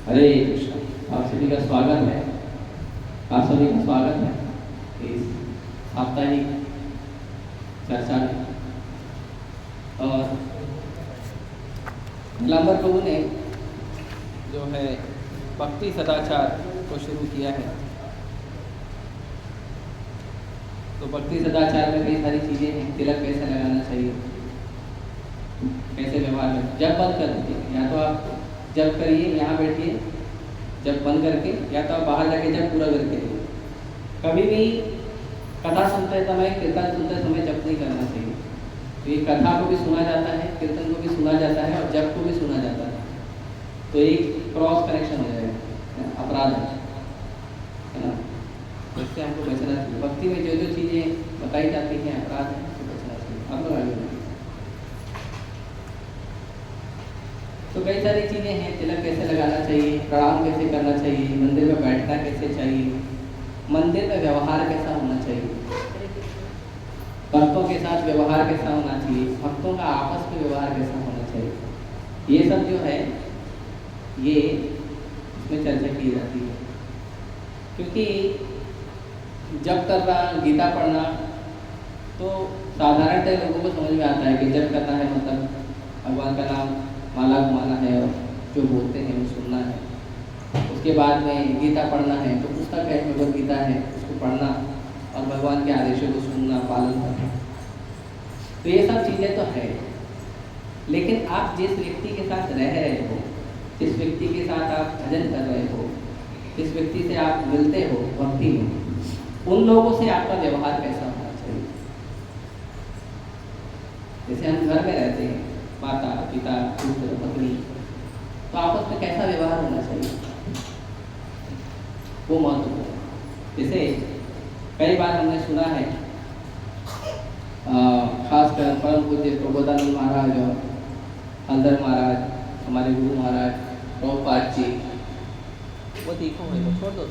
हरे कृष्ण। आप सभी का स्वागत है। आप सभी का स्वागत है इस साप्ताहिक चर्चा में। और नीलांबर प्रभु ने जो है भक्ति सदाचार को शुरू किया है। तो भक्ति सदाचार में कई सारी चीज़ें हैं। तिलक कैसे लगाना चाहिए, कैसे व्यवहार में, जब बंद कर दीजिए, या तो आप जब करिए यहाँ बैठिए जब बंद करके, या तो आप बाहर जाके जब पूरा करके। कभी भी कथा सुनते समय, कीर्तन सुनते समय जप नहीं करना चाहिए। तो ये कथा को भी सुना जाता है, कीर्तन को भी सुना जाता है और जप को भी सुना जाता है। तो एक क्रॉस कनेक्शन हो जाएगा, अपराध है ना। तो इससे हमको बचना चाहिए। भक्ति में जो जो चीज़ें बताई जाती हैं अपराध है, उससे बचना चाहिए। आप लोग आगे बढ़िए। तो कई सारी चीज़ें हैं। तिलक कैसे लगाना चाहिए, प्रणाम कैसे करना चाहिए, मंदिर में बैठना कैसे चाहिए, मंदिर में व्यवहार कैसा होना चाहिए, भक्तों के साथ व्यवहार कैसा होना चाहिए, भक्तों का आपस में व्यवहार कैसा होना चाहिए, ये सब जो है ये इसमें चर्चा की जाती है। क्योंकि जप करना, गीता पढ़ना तो साधारणतः लोगों को समझ में आता है कि जप करना है मतलब भगवान का नाम माला घुमाना है और जो बोलते हैं वो सुनना है। उसके बाद में गीता पढ़ना है तो पुस्तक है, भगवद गीता है, उसको पढ़ना और भगवान के आदेशों को सुनना, पालन करना। तो ये सब चीज़ें तो है। लेकिन आप जिस व्यक्ति के साथ रह रहे हो, जिस व्यक्ति के साथ आप भजन कर रहे हो, जिस व्यक्ति से आप मिलते हो भक्ति में, उन लोगों से आपका व्यवहार कैसा होना चाहिए। जैसे हम घर में रहते हैं, माता पिता पुत्र पत्नी, तो आपस में कैसा व्यवहार होना चाहिए वो महत्वपूर्ण है। जैसे कई बार हमने सुना है, खासकर परम पूज्य प्रबोधानंद महाराज और हल्दर महाराज, हमारे गुरु महाराज प्रभुपाद जी, वो देखो है छोड़ दो,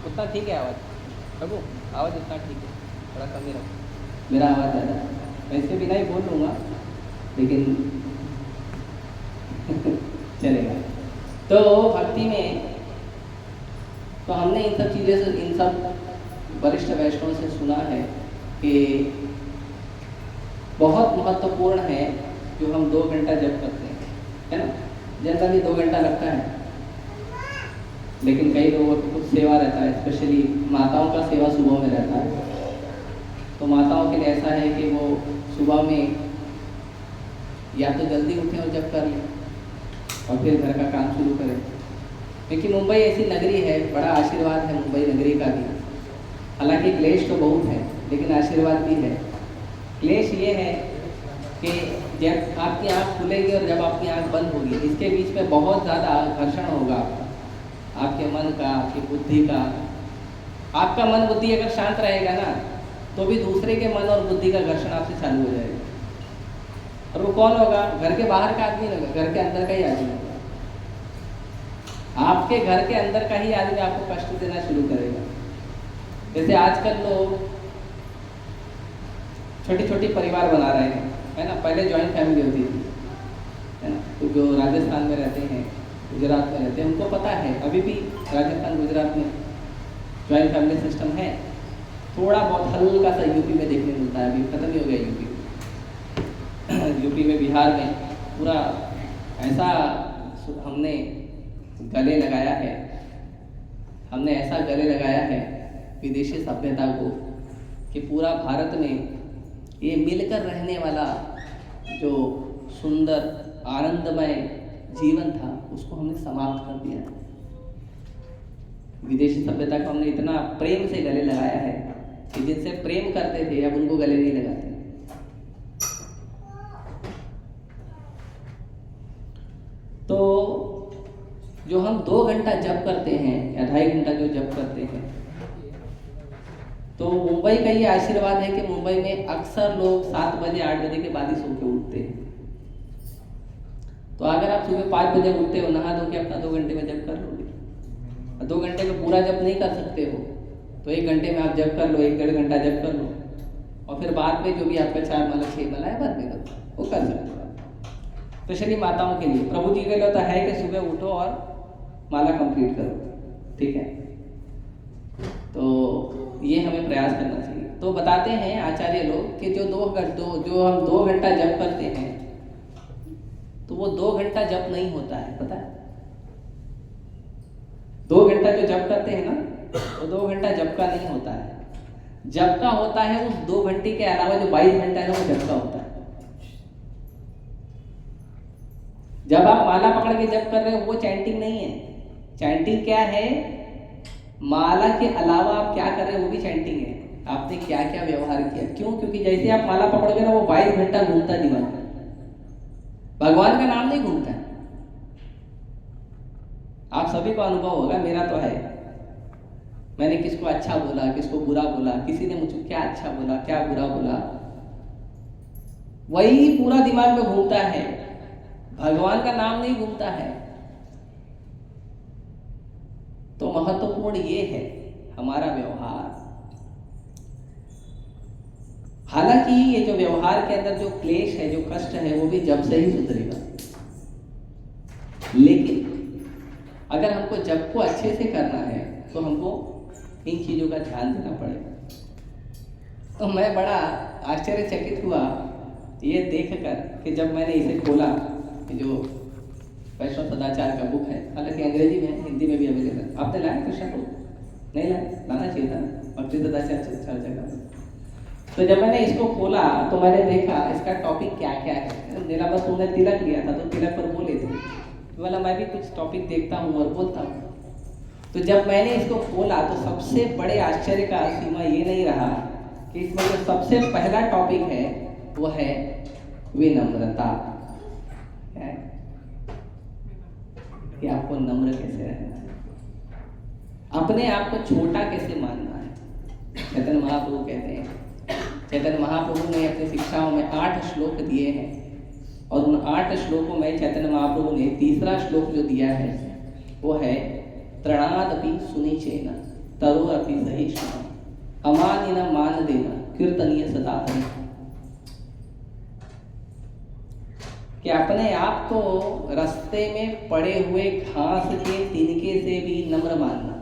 उतना ठीक है आवाज़ रघु, आवाज़ उतना ठीक है, थोड़ा कम ही रखो। मेरा आवाज़ ज़्यादा, मैं इसके बिना ही बोल लूँगा लेकिन चलेगा। तो भक्ति में तो हमने इन सब चीज़ों से, इन सब वरिष्ठ वैष्णवों से सुना है कि बहुत महत्वपूर्ण है जो हम 2 घंटा जप करते हैं, है ना। जनरली 2 घंटा लगता है, लेकिन कई लोगों को कुछ सेवा रहता है, स्पेशली माताओं का सेवा सुबह में रहता है। तो माताओं के लिए ऐसा है कि वो सुबह में या तो जल्दी उठें और जप कर लें और फिर घर का काम शुरू करें। क्योंकि मुंबई ऐसी नगरी है, बड़ा आशीर्वाद है मुंबई नगरी का भी। हालांकि क्लेश तो बहुत है लेकिन आशीर्वाद भी है। क्लेश ये है कि जब आपकी आँख खुलेगी और जब आपकी आँख बंद होगी, इसके बीच में बहुत ज़्यादा घर्षण होगा आपके मन का, आपकी बुद्धि का। आपका मन बुद्धि अगर शांत रहेगा ना, तो भी दूसरे के मन और बुद्धि का घर्षण आपसे चालू हो जाएगा। और वो कौन होगा? घर के बाहर का आदमी होगा, घर के अंदर का ही आदमी होगा। आपके घर के अंदर का ही आदमी आपको कष्ट देना शुरू करेगा। जैसे आजकल लोग छोटी छोटी परिवार बना रहे हैं, है ना। पहले जॉइंट फैमिली होती थी, है ना। तो जो राजस्थान में रहते हैं, गुजरात में रहते हैं, उनको पता है अभी भी राजस्थान गुजरात में जॉइंट फैमिली सिस्टम है। थोड़ा बहुत हल्का सा यूपी में देखने मिलता है, अभी खत्म ही हो गया यूपी। यूपी में, बिहार में पूरा ऐसा हमने गले लगाया है, हमने ऐसा गले लगाया है विदेशी सभ्यता को कि पूरा भारत में ये मिलकर रहने वाला जो सुंदर आनंदमय जीवन था उसको हमने समाप्त कर दिया। विदेशी सभ्यता को हमने इतना प्रेम से गले लगाया है कि जिनसे प्रेम करते थे अब उनको गले नहीं लगाते। तो जो हम 2 घंटा जप करते हैं या 2.5 घंटा जो जप करते हैं, तो मुंबई का ये आशीर्वाद है कि मुंबई में अक्सर लोग 7 बजे 8 बजे के बाद ही सो के उठते हैं। तो अगर आप सुबह 5 बजे उठते हो, नहा धो के अपना 2 घंटे में जप कर लोगे। 2 घंटे में पूरा जप नहीं कर सकते हो तो 1 घंटे में आप जप कर लो, 1-1.5 घंटा जप कर लो और फिर बाद में जो भी आपका 4 माला 6 माला है बाद में करो, वो कर सकते हो। स्पेशली माताओं के लिए, प्रभु जी के लिए तो है कि सुबह उठो और माला कंप्लीट करो, ठीक है। तो ये हमें प्रयास करना चाहिए। तो बताते हैं आचार्य लोग कि जो हम 2 घंटा जप करते हैं, तो वो 2 घंटा जप नहीं होता है, पता है। 2 घंटा जो जप करते हैं ना, वो 2 घंटा जप का नहीं होता है। जप का होता है उस 2 घंटे के अलावा जो 22 घंटा है ना, वो जप का होता है। जब आप माला पकड़ के जप कर रहे हो, वो चैंटिंग नहीं है। चैंटिंग क्या है? माला के अलावा आप क्या कर रहे हो, वो भी चैंटिंग है। आपने क्या क्या व्यवहार किया, क्यों? क्योंकि जैसे आप माला पकड़ोगे ना, वो 22 घंटा घूमता है दिमाग में, भगवान का नाम नहीं घूमता है। आप सभी को अनुभव होगा, मेरा तो है। मैंने किसको अच्छा बोला, किसको बुरा बोला, किसी ने मुझको क्या अच्छा बोला, क्या बुरा बोला, वही पूरा दिमाग में घूमता है, भगवान का नाम नहीं घूमता है। तो महत्वपूर्ण ये है हमारा व्यवहार। हालांकि ये जो व्यवहार के अंदर जो क्लेश है, जो कष्ट है, वो भी जब से ही सुधरेगा। लेकिन अगर हमको जब को अच्छे से करना है, तो हमको इन चीजों का ध्यान देना पड़ेगा। तो मैं बड़ा आश्चर्यचकित हुआ ये देखकर कि जब मैंने इसे खोला, जो वैष्णव सदाचार का बुक है, हालांकि अंग्रेजी में है, हिंदी में भी अवेलेबल है। आपने लाया कृष्णा को? नहीं लाया, लाना चाहिए था, भक्ति सदाचार चर्चा का। तो जब मैंने इसको खोला तो मैंने देखा इसका टॉपिक क्या क्या है। मेरा बस उन्हें तिलक लिया था, तो तिलक पर बोले थे, बोला मैं भी कुछ टॉपिक देखता हूँ और बोलता हूँ। तो जब मैंने इसको खोला तो सबसे बड़े आश्चर्य का सीमा ये नहीं रहा कि इसमें जो सबसे पहला टॉपिक है वो है विनम्रता है, कि आपको नम्र कैसे रहना है, अपने आप को छोटा कैसे मानना है। चैतन्य महाप्रभु कहते हैं, चैतन्य महाप्रभु ने अपनी शिक्षाओं में 8 श्लोक दिए हैं, और उन 8 श्लोकों में चैतन्य महाप्रभु ने तीसरा श्लोक जो दिया है वो है त्रणादपि सुनिचेन तरोरपि सहिष्णुः अमानिन मान देना कीर्तनीय सदा हरि। कि अपने आप को रास्ते में पड़े हुए घास के तिनके से भी नम्र मानना।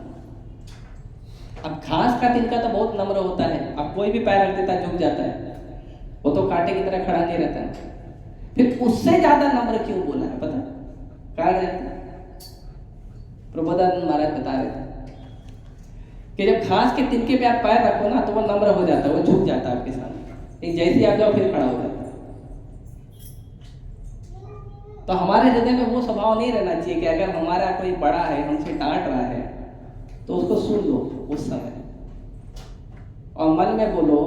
अब घास का तिनका तो बहुत नम्र होता है, अब कोई भी पैर रख देता है झुक जाता है, वो तो कांटे की तरह खड़ा नहीं रहता है। फिर उससे ज्यादा नम्र क्यों बोला है, पता कारण रहता है? प्रबोधानंद महाराज बता रहे थे कि जब घास के तिनके पे आप पैर रखो ना, तो वो नम्र हो जाता है, वो झुक जाता है आपके सामने, लेकिन जैसे ही आप जाओ फिर खड़ा हो जाता है। तो हमारे हृदय में वो स्वभाव नहीं रहना चाहिए कि अगर हमारा कोई बड़ा है, हमसे डांट रहा है, तो उसको सुन लो उस समय, और मन में बोलो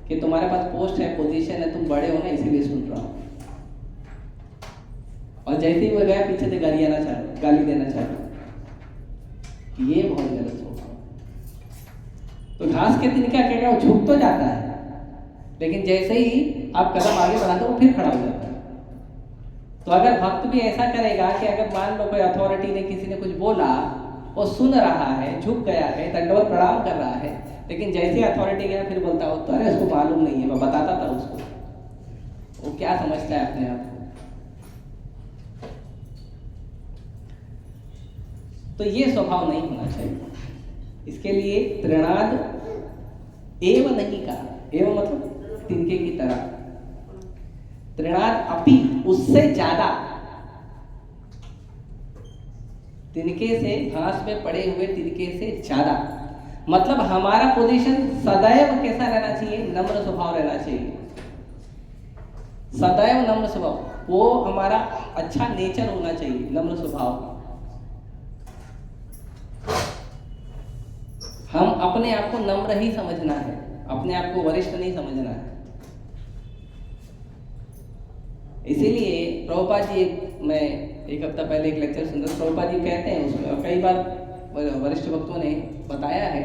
कि तुम्हारे पास पोस्ट है, पोजीशन है, तुम बड़े हो ना, इसीलिए सुन रहा हूं। और जैसे ही वो गया पीछे से गाली देना चाहता, ये बहुत गलत होगा। तो घास के तिनका क्या वो झुक तो जाता है, लेकिन जैसे ही आप कदम आगे बढ़ाते हो वो फिर खड़ा हो जाता है। तो अगर भक्त भी ऐसा करेगा कि अगर मान लो कोई अथॉरिटी ने, किसी ने कुछ बोला, वो सुन रहा है, झुक गया है, दंडवत प्रणाम कर रहा है, लेकिन जैसे अथॉरिटी गया फिर बोलता हो तो अरे उसको मालूम नहीं है, मैं बताता था उसको, वो क्या समझता है अपने आप को। तो ये स्वभाव नहीं होना चाहिए। इसके लिए तृणाद एव नहीं कहा, एव मतलब तिनके की तरह, तृणाद अपि उससे ज्यादा, तिनके से, घास में पड़े हुए तिनके से ज्यादा। मतलब हमारा पोजीशन सदैव कैसा रहना चाहिए? नम्र स्वभाव रहना चाहिए, सदैव नम्र स्वभाव, वो हमारा अच्छा नेचर होना चाहिए, नम्र स्वभाव। हम अपने आप को नम्र ही समझना है, अपने आप को वरिष्ठ नहीं समझना है। इसीलिए प्रभुपाद जी, मैं एक हफ्ता पहले एक लेक्चर सुन रहा, प्रभुपाद जी कहते हैं उसमें, और कई बार वरिष्ठ भक्तों ने बताया है,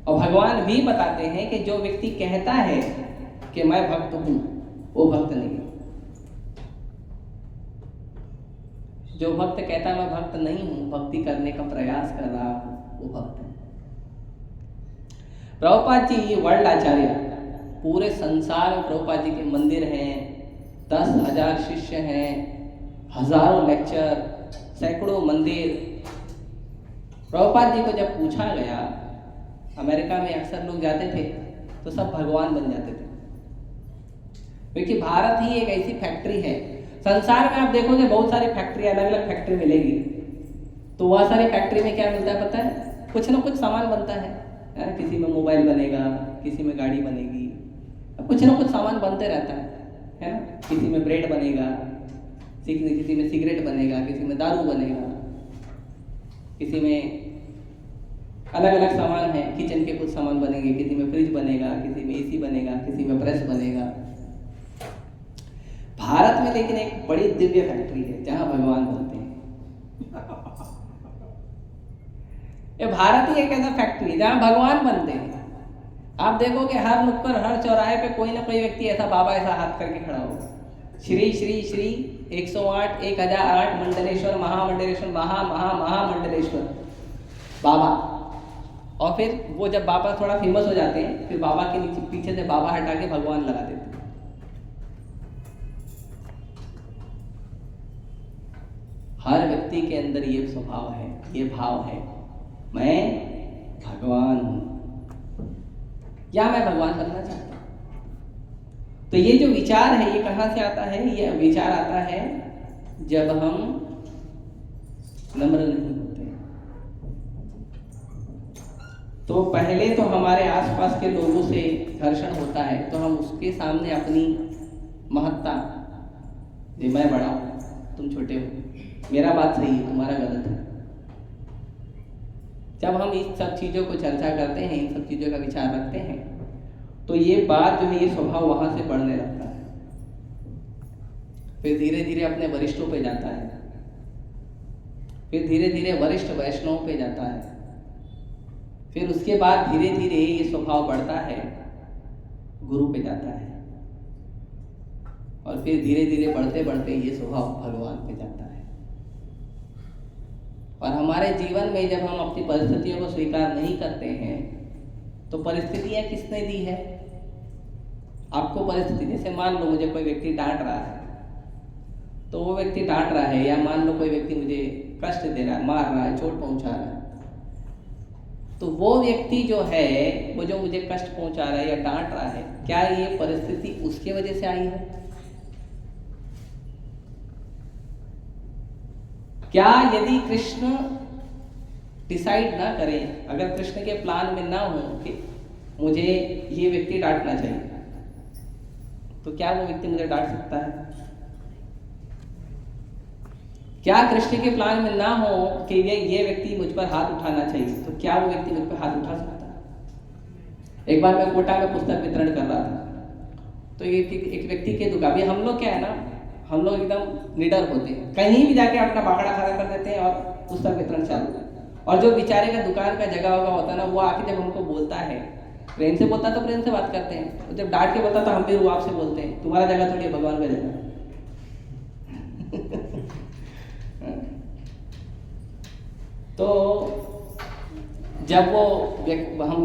और भगवान भी बताते हैं कि जो व्यक्ति कहता है कि मैं भक्त हूं, वो भक्त नहीं है। जो भक्त कहता मैं भक्त नहीं हूं, भक्ति करने का प्रयास कर रहा हूं, वो भक्त है। प्रभुपाद जी वर्ल्ड आचार्य, पूरे संसार में प्रभुपाद जी के मंदिर हैं, 10,000 शिष्य हैं, हजारों लेक्चर, सैकड़ों मंदिर। प्रभुपाद जी को जब पूछा गया, अमेरिका में अक्सर लोग जाते थे तो सब भगवान बन जाते थे, क्योंकि भारत ही एक ऐसी फैक्ट्री है। संसार में आप देखोगे बहुत सारी फैक्ट्री, अलग अलग फैक्ट्री मिलेगी, तो वह सारी फैक्ट्री में क्या मिलता है पता है? कुछ ना कुछ सामान बनता है। किसी में मोबाइल बनेगा, किसी में गाड़ी बनेगी, कुछ ना कुछ सामान बनते रहता है ना। किसी में ब्रेड बनेगा, किसी में सिगरेट बनेगा, किसी में दारू बनेगा, किसी में अलग अलग सामान है। किचन के कुछ सामान बनेंगे, किसी में फ्रिज बनेगा, किसी में एसी बनेगा, किसी में प्रेस बनेगा। भारत में लेकिन एक बड़ी दिव्य फैक्ट्री है जहां भगवान बनते हैं। ये भारत ही एक ऐसा फैक्ट्री है जहां भगवान बनते हैं। आप देखोगे हर नुक्कड़, हर चौराहे पे कोई ना कोई व्यक्ति ऐसा, बाबा ऐसा हाथ करके खड़ा होगा, श्री श्री श्री 108 1008 मंडलेश्वर महामंडलेश्वर महामंडलेश्वर बाबा। और फिर वो जब बाबा थोड़ा फेमस हो जाते हैं, फिर बाबा के नीचे पीछे से बाबा हटा के भगवान लगा देते हैं। हर व्यक्ति के अंदर ये स्वभाव है, ये भाव है, मैं भगवान हूं, या मैं भगवान बनना चाहता हूं। तो ये जो विचार है ये कहां से आता है? ये विचार आता है जब हम नम्र नहीं होते। तो पहले तो हमारे आसपास के लोगों से घर्षण होता है, तो हम उसके सामने अपनी महत्ता, ये मैं बड़ा हूं तुम छोटे हो, मेरा बात सही है तुम्हारा गलत है, जब हम इस सब चीज़ों को चर्चा करते हैं, इन सब चीज़ों का विचार रखते हैं, तो ये बात जो है, ये स्वभाव वहां से बढ़ने लगता है। फिर धीरे धीरे अपने वरिष्ठों पे जाता है, फिर धीरे धीरे वरिष्ठ वैष्णव पे जाता है, फिर उसके बाद धीरे धीरे ये स्वभाव बढ़ता है, गुरु पे जाता है, और फिर धीरे धीरे बढ़ते बढ़ते ये स्वभाव भगवान पे जाता है। और हमारे जीवन में जब हम अपनी परिस्थितियों को स्वीकार नहीं करते हैं, तो परिस्थितियां किसने दी है? आपको परिस्थिति, जैसे मान लो मुझे कोई व्यक्ति डांट रहा है, तो वो व्यक्ति डांट रहा है, या मान लो कोई व्यक्ति मुझे कष्ट दे रहा है, मार रहा है, चोट पहुंचा रहा है, तो वो व्यक्ति जो है, वो जो मुझे कष्ट पहुंचा रहा है या डांट रहा है, क्या ये परिस्थिति उसके वजह से आई है? क्या यदि कृष्ण डिसाइड ना करें, अगर कृष्ण के प्लान में ना हो कि मुझे ये व्यक्ति डांटना चाहिए, तो क्या वो व्यक्ति मुझे डांट सकता है? क्या कृष्ण के प्लान में ना हो कि ये व्यक्ति मुझ पर हाथ उठाना चाहिए, तो क्या वो व्यक्ति मुझ पर हाथ उठा सकता है? एक बार मैं कोटा में पुस्तक वितरण कर रहा था, तो एक व्यक्ति के दुकान, हम लोग क्या है ना, हम लोग एकदम निडर होते हैं, कहीं भी जाके अपना बाखड़ा खड़ा कर देते हैं और पुस्तक वितरण चालू। और जो बेचारे का दुकान का जगह होगा होता है ना, वो आके जब हमको बोलता है, प्रेम से बोलता तो प्रेम से बात करते हैं, और जब डांट के बोलता तो हम भी रुआब से बोलते हैं, तुम्हारा जगह थोड़ी है, भगवान का जगह। तो जब वो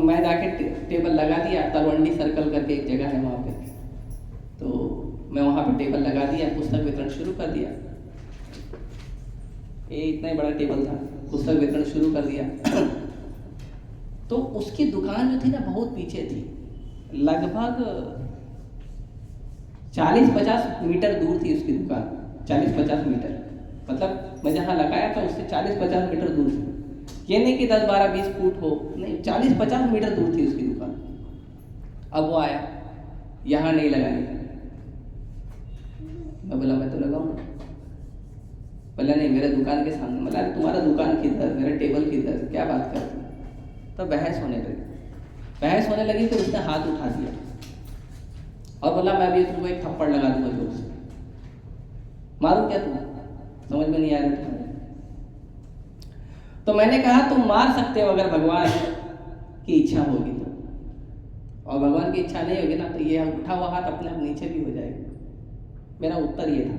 मैं जाके टेबल लगा दिया, तलवंडी सर्कल करके एक जगह है वहाँ पे, तो मैं वहाँ पे टेबल लगा दिया, पुस्तक वितरण शुरू कर दिया। ये इतना ही बड़ा टेबल था, पुस्तक वितरण शुरू कर दिया। तो उसकी दुकान जो थी ना, बहुत पीछे थी, लगभग 40-50 मीटर दूर थी उसकी दुकान, 40-50 मीटर, मतलब मैं जहाँ लगाया था उससे 40-50 मीटर दूर थी। ये नहीं कि 10-12-20 फुट हो, नहीं, 40-50 मीटर दूर थी उसकी दुकान। अब वो आया, यहाँ नहीं लगाने, मैं बोला मैं तो लगाऊंगा, बोला नहीं मेरे दुकान के सामने। बोला तुम्हारा दुकान किधर, मेरा टेबल किधर, क्या बात करते? तो बहस होने लगी, फिर उसने हाथ उठा दिया और बोला मैं अभी तुमको एक थप्पड़ लगा दूंगा जोर से। मारूं क्या तुम? समझ में नहीं आ रहा तुम्हारे? तो मैंने कहा तुम मार सकते हो अगर भगवान की इच्छा होगी तो, और भगवान की इच्छा नहीं होगी ना, तो ये उठा हुआ हाथ अपने आप नीचे भी हो जाएगा। मेरा उत्तर ये था।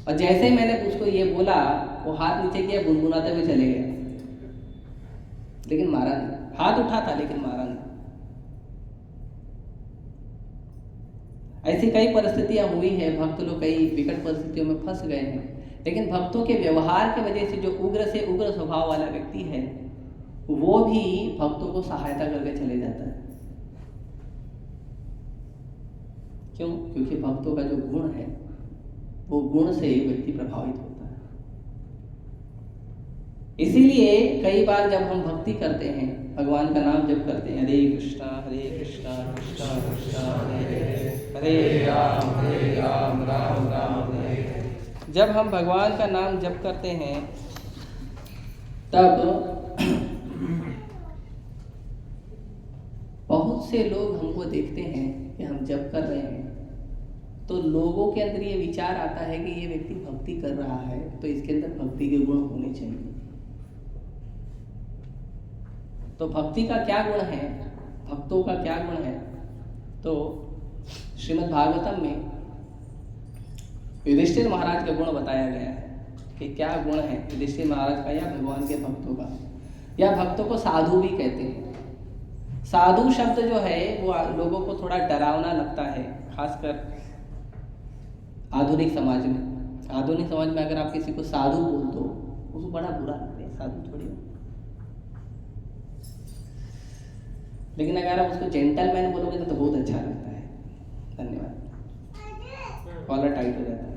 और जैसे ही मैंने उसको ये बोला, वो हाथ नीचे किया, गुनगुनाते हुए चले गए, लेकिन मारा नहीं। हाथ उठा था लेकिन मारा नहीं। ऐसी कई परिस्थितियां हुई हैं, भक्त लोग कई विकट परिस्थितियों में फंस गए हैं, लेकिन भक्तों के व्यवहार की वजह से जो उग्र से उग्र स्वभाव वाला व्यक्ति है वो भी भक्तों को सहायता करके चले जाता है। क्यों? क्योंकि भक्तों का जो गुण है वो गुण से व्यक्ति प्रभावित होता है। इसीलिए कई बार जब हम भक्ति करते हैं, भगवान का नाम जप करते हैं, हरे कृष्णा कृष्णा कृष्णा हरे राम राम राम हरे। जब हम भगवान का नाम जप करते हैं तब बहुत से लोग हमको देखते हैं कि हम जप कर रहे हैं, तो लोगों के अंदर ये विचार आता है कि ये व्यक्ति भक्ति कर रहा है तो इसके अंदर भक्ति के गुण होने चाहिए। तो भक्ति का क्या गुण है, भक्तों का क्या गुण है? तो श्रीमद् भागवतम में युधिष्ठिर महाराज का गुण बताया गया है कि क्या गुण है युधिष्ठिर महाराज का या भगवान के भक्तों का, या भक्तों को साधु भी कहते हैं। साधु शब्द जो है वो लोगों को थोड़ा डरावना लगता है, खासकर आधुनिक समाज में। आधुनिक समाज में अगर आप किसी को साधु बोल दो उसको बड़ा बुरा लगता है, साधु थोड़ी। लेकिन अगर आप उसको जेंटलमैन बोलोगे तो बहुत अच्छा लगता है। धन्यवाद। कॉलर टाइट हो जाता है।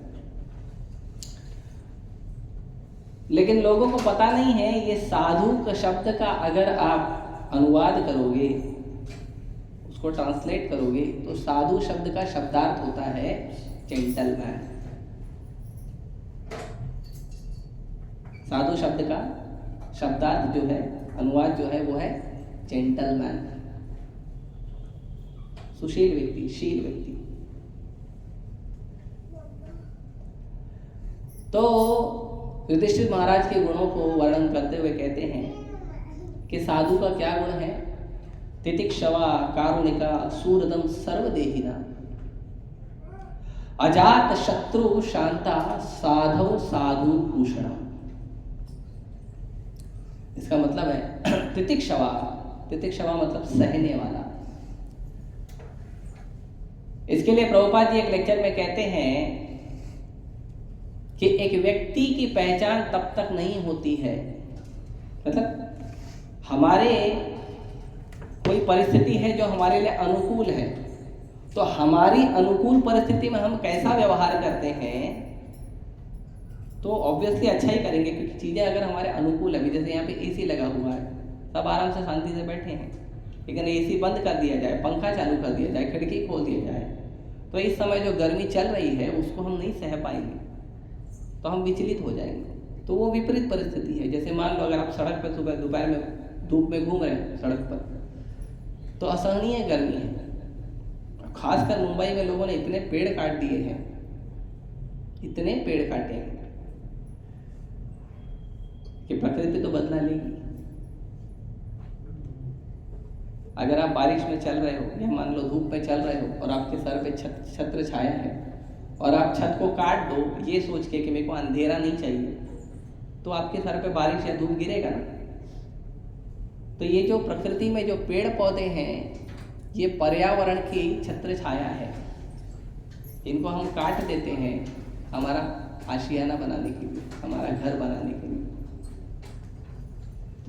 लेकिन लोगों को पता नहीं है ये साधु का शब्द का अगर आप अनुवाद करोगे, उसको ट्रांसलेट करोगे, तो साधु शब्द का शब्दार्थ होता है जेंटलमैन। साधु शब्द का शब्दार्थ जो है, अनुवाद जो है वो है जेंटलमैन, सुशील व्यक्ति, शील व्यक्ति। तो युधिष्ठिर महाराज के गुणों को वर्णन करते हुए कहते हैं कि साधु का क्या गुण है? तितिक्षवा कारुणिका सूरदम सर्वदेहिना अजात शत्रु शांता साधव साधु भूषण। इसका मतलब है तितिक्षवा, तितिक्षवा मतलब सहने वाला। इसके लिए प्रभुपाद जी एक लेक्चर में कहते हैं कि एक व्यक्ति की पहचान तब तक नहीं होती है, मतलब हमारे कोई परिस्थिति है जो हमारे लिए अनुकूल है, तो हमारी अनुकूल परिस्थिति में हम कैसा व्यवहार करते हैं तो ऑब्वियसली अच्छा ही करेंगे, क्योंकि चीज़ें अगर हमारे अनुकूल है। जैसे यहाँ पे एसी लगा हुआ है, सब आराम से शांति से बैठे हैं, लेकिन एसी बंद कर दिया जाए, पंखा चालू कर दिया जाए, खिड़की खोल दिया जाए, तो इस समय जो गर्मी चल रही है उसको हम नहीं सह पाएंगे, तो हम विचलित हो जाएंगे। तो वो विपरीत परिस्थिति है। जैसे मान लो अगर आप सड़क पर सुबह दोपहर में धूप में घूम रहे हैं सड़क पर, तो असहनीय गर्मी है। खासकर मुंबई में लोगों ने इतने पेड़ काट दिए हैं, इतने पेड़ काटे हैं कि प्रकृति तो बदला लेगी। अगर आप बारिश में चल रहे हो या मान लो धूप में चल रहे हो और आपके सर पे छत्र छाया है और आप छत को काट दो ये सोच के कि मेरे को अंधेरा नहीं चाहिए, तो आपके सर पे बारिश या धूप गिरेगा ना। तो ये जो प्रकृति में जो पेड़ पौधे हैं ये पर्यावरण की छत्र छाया है, इनको हम काट देते हैं हमारा आशियाना बनाने के लिए, हमारा घर बनाने के लिए।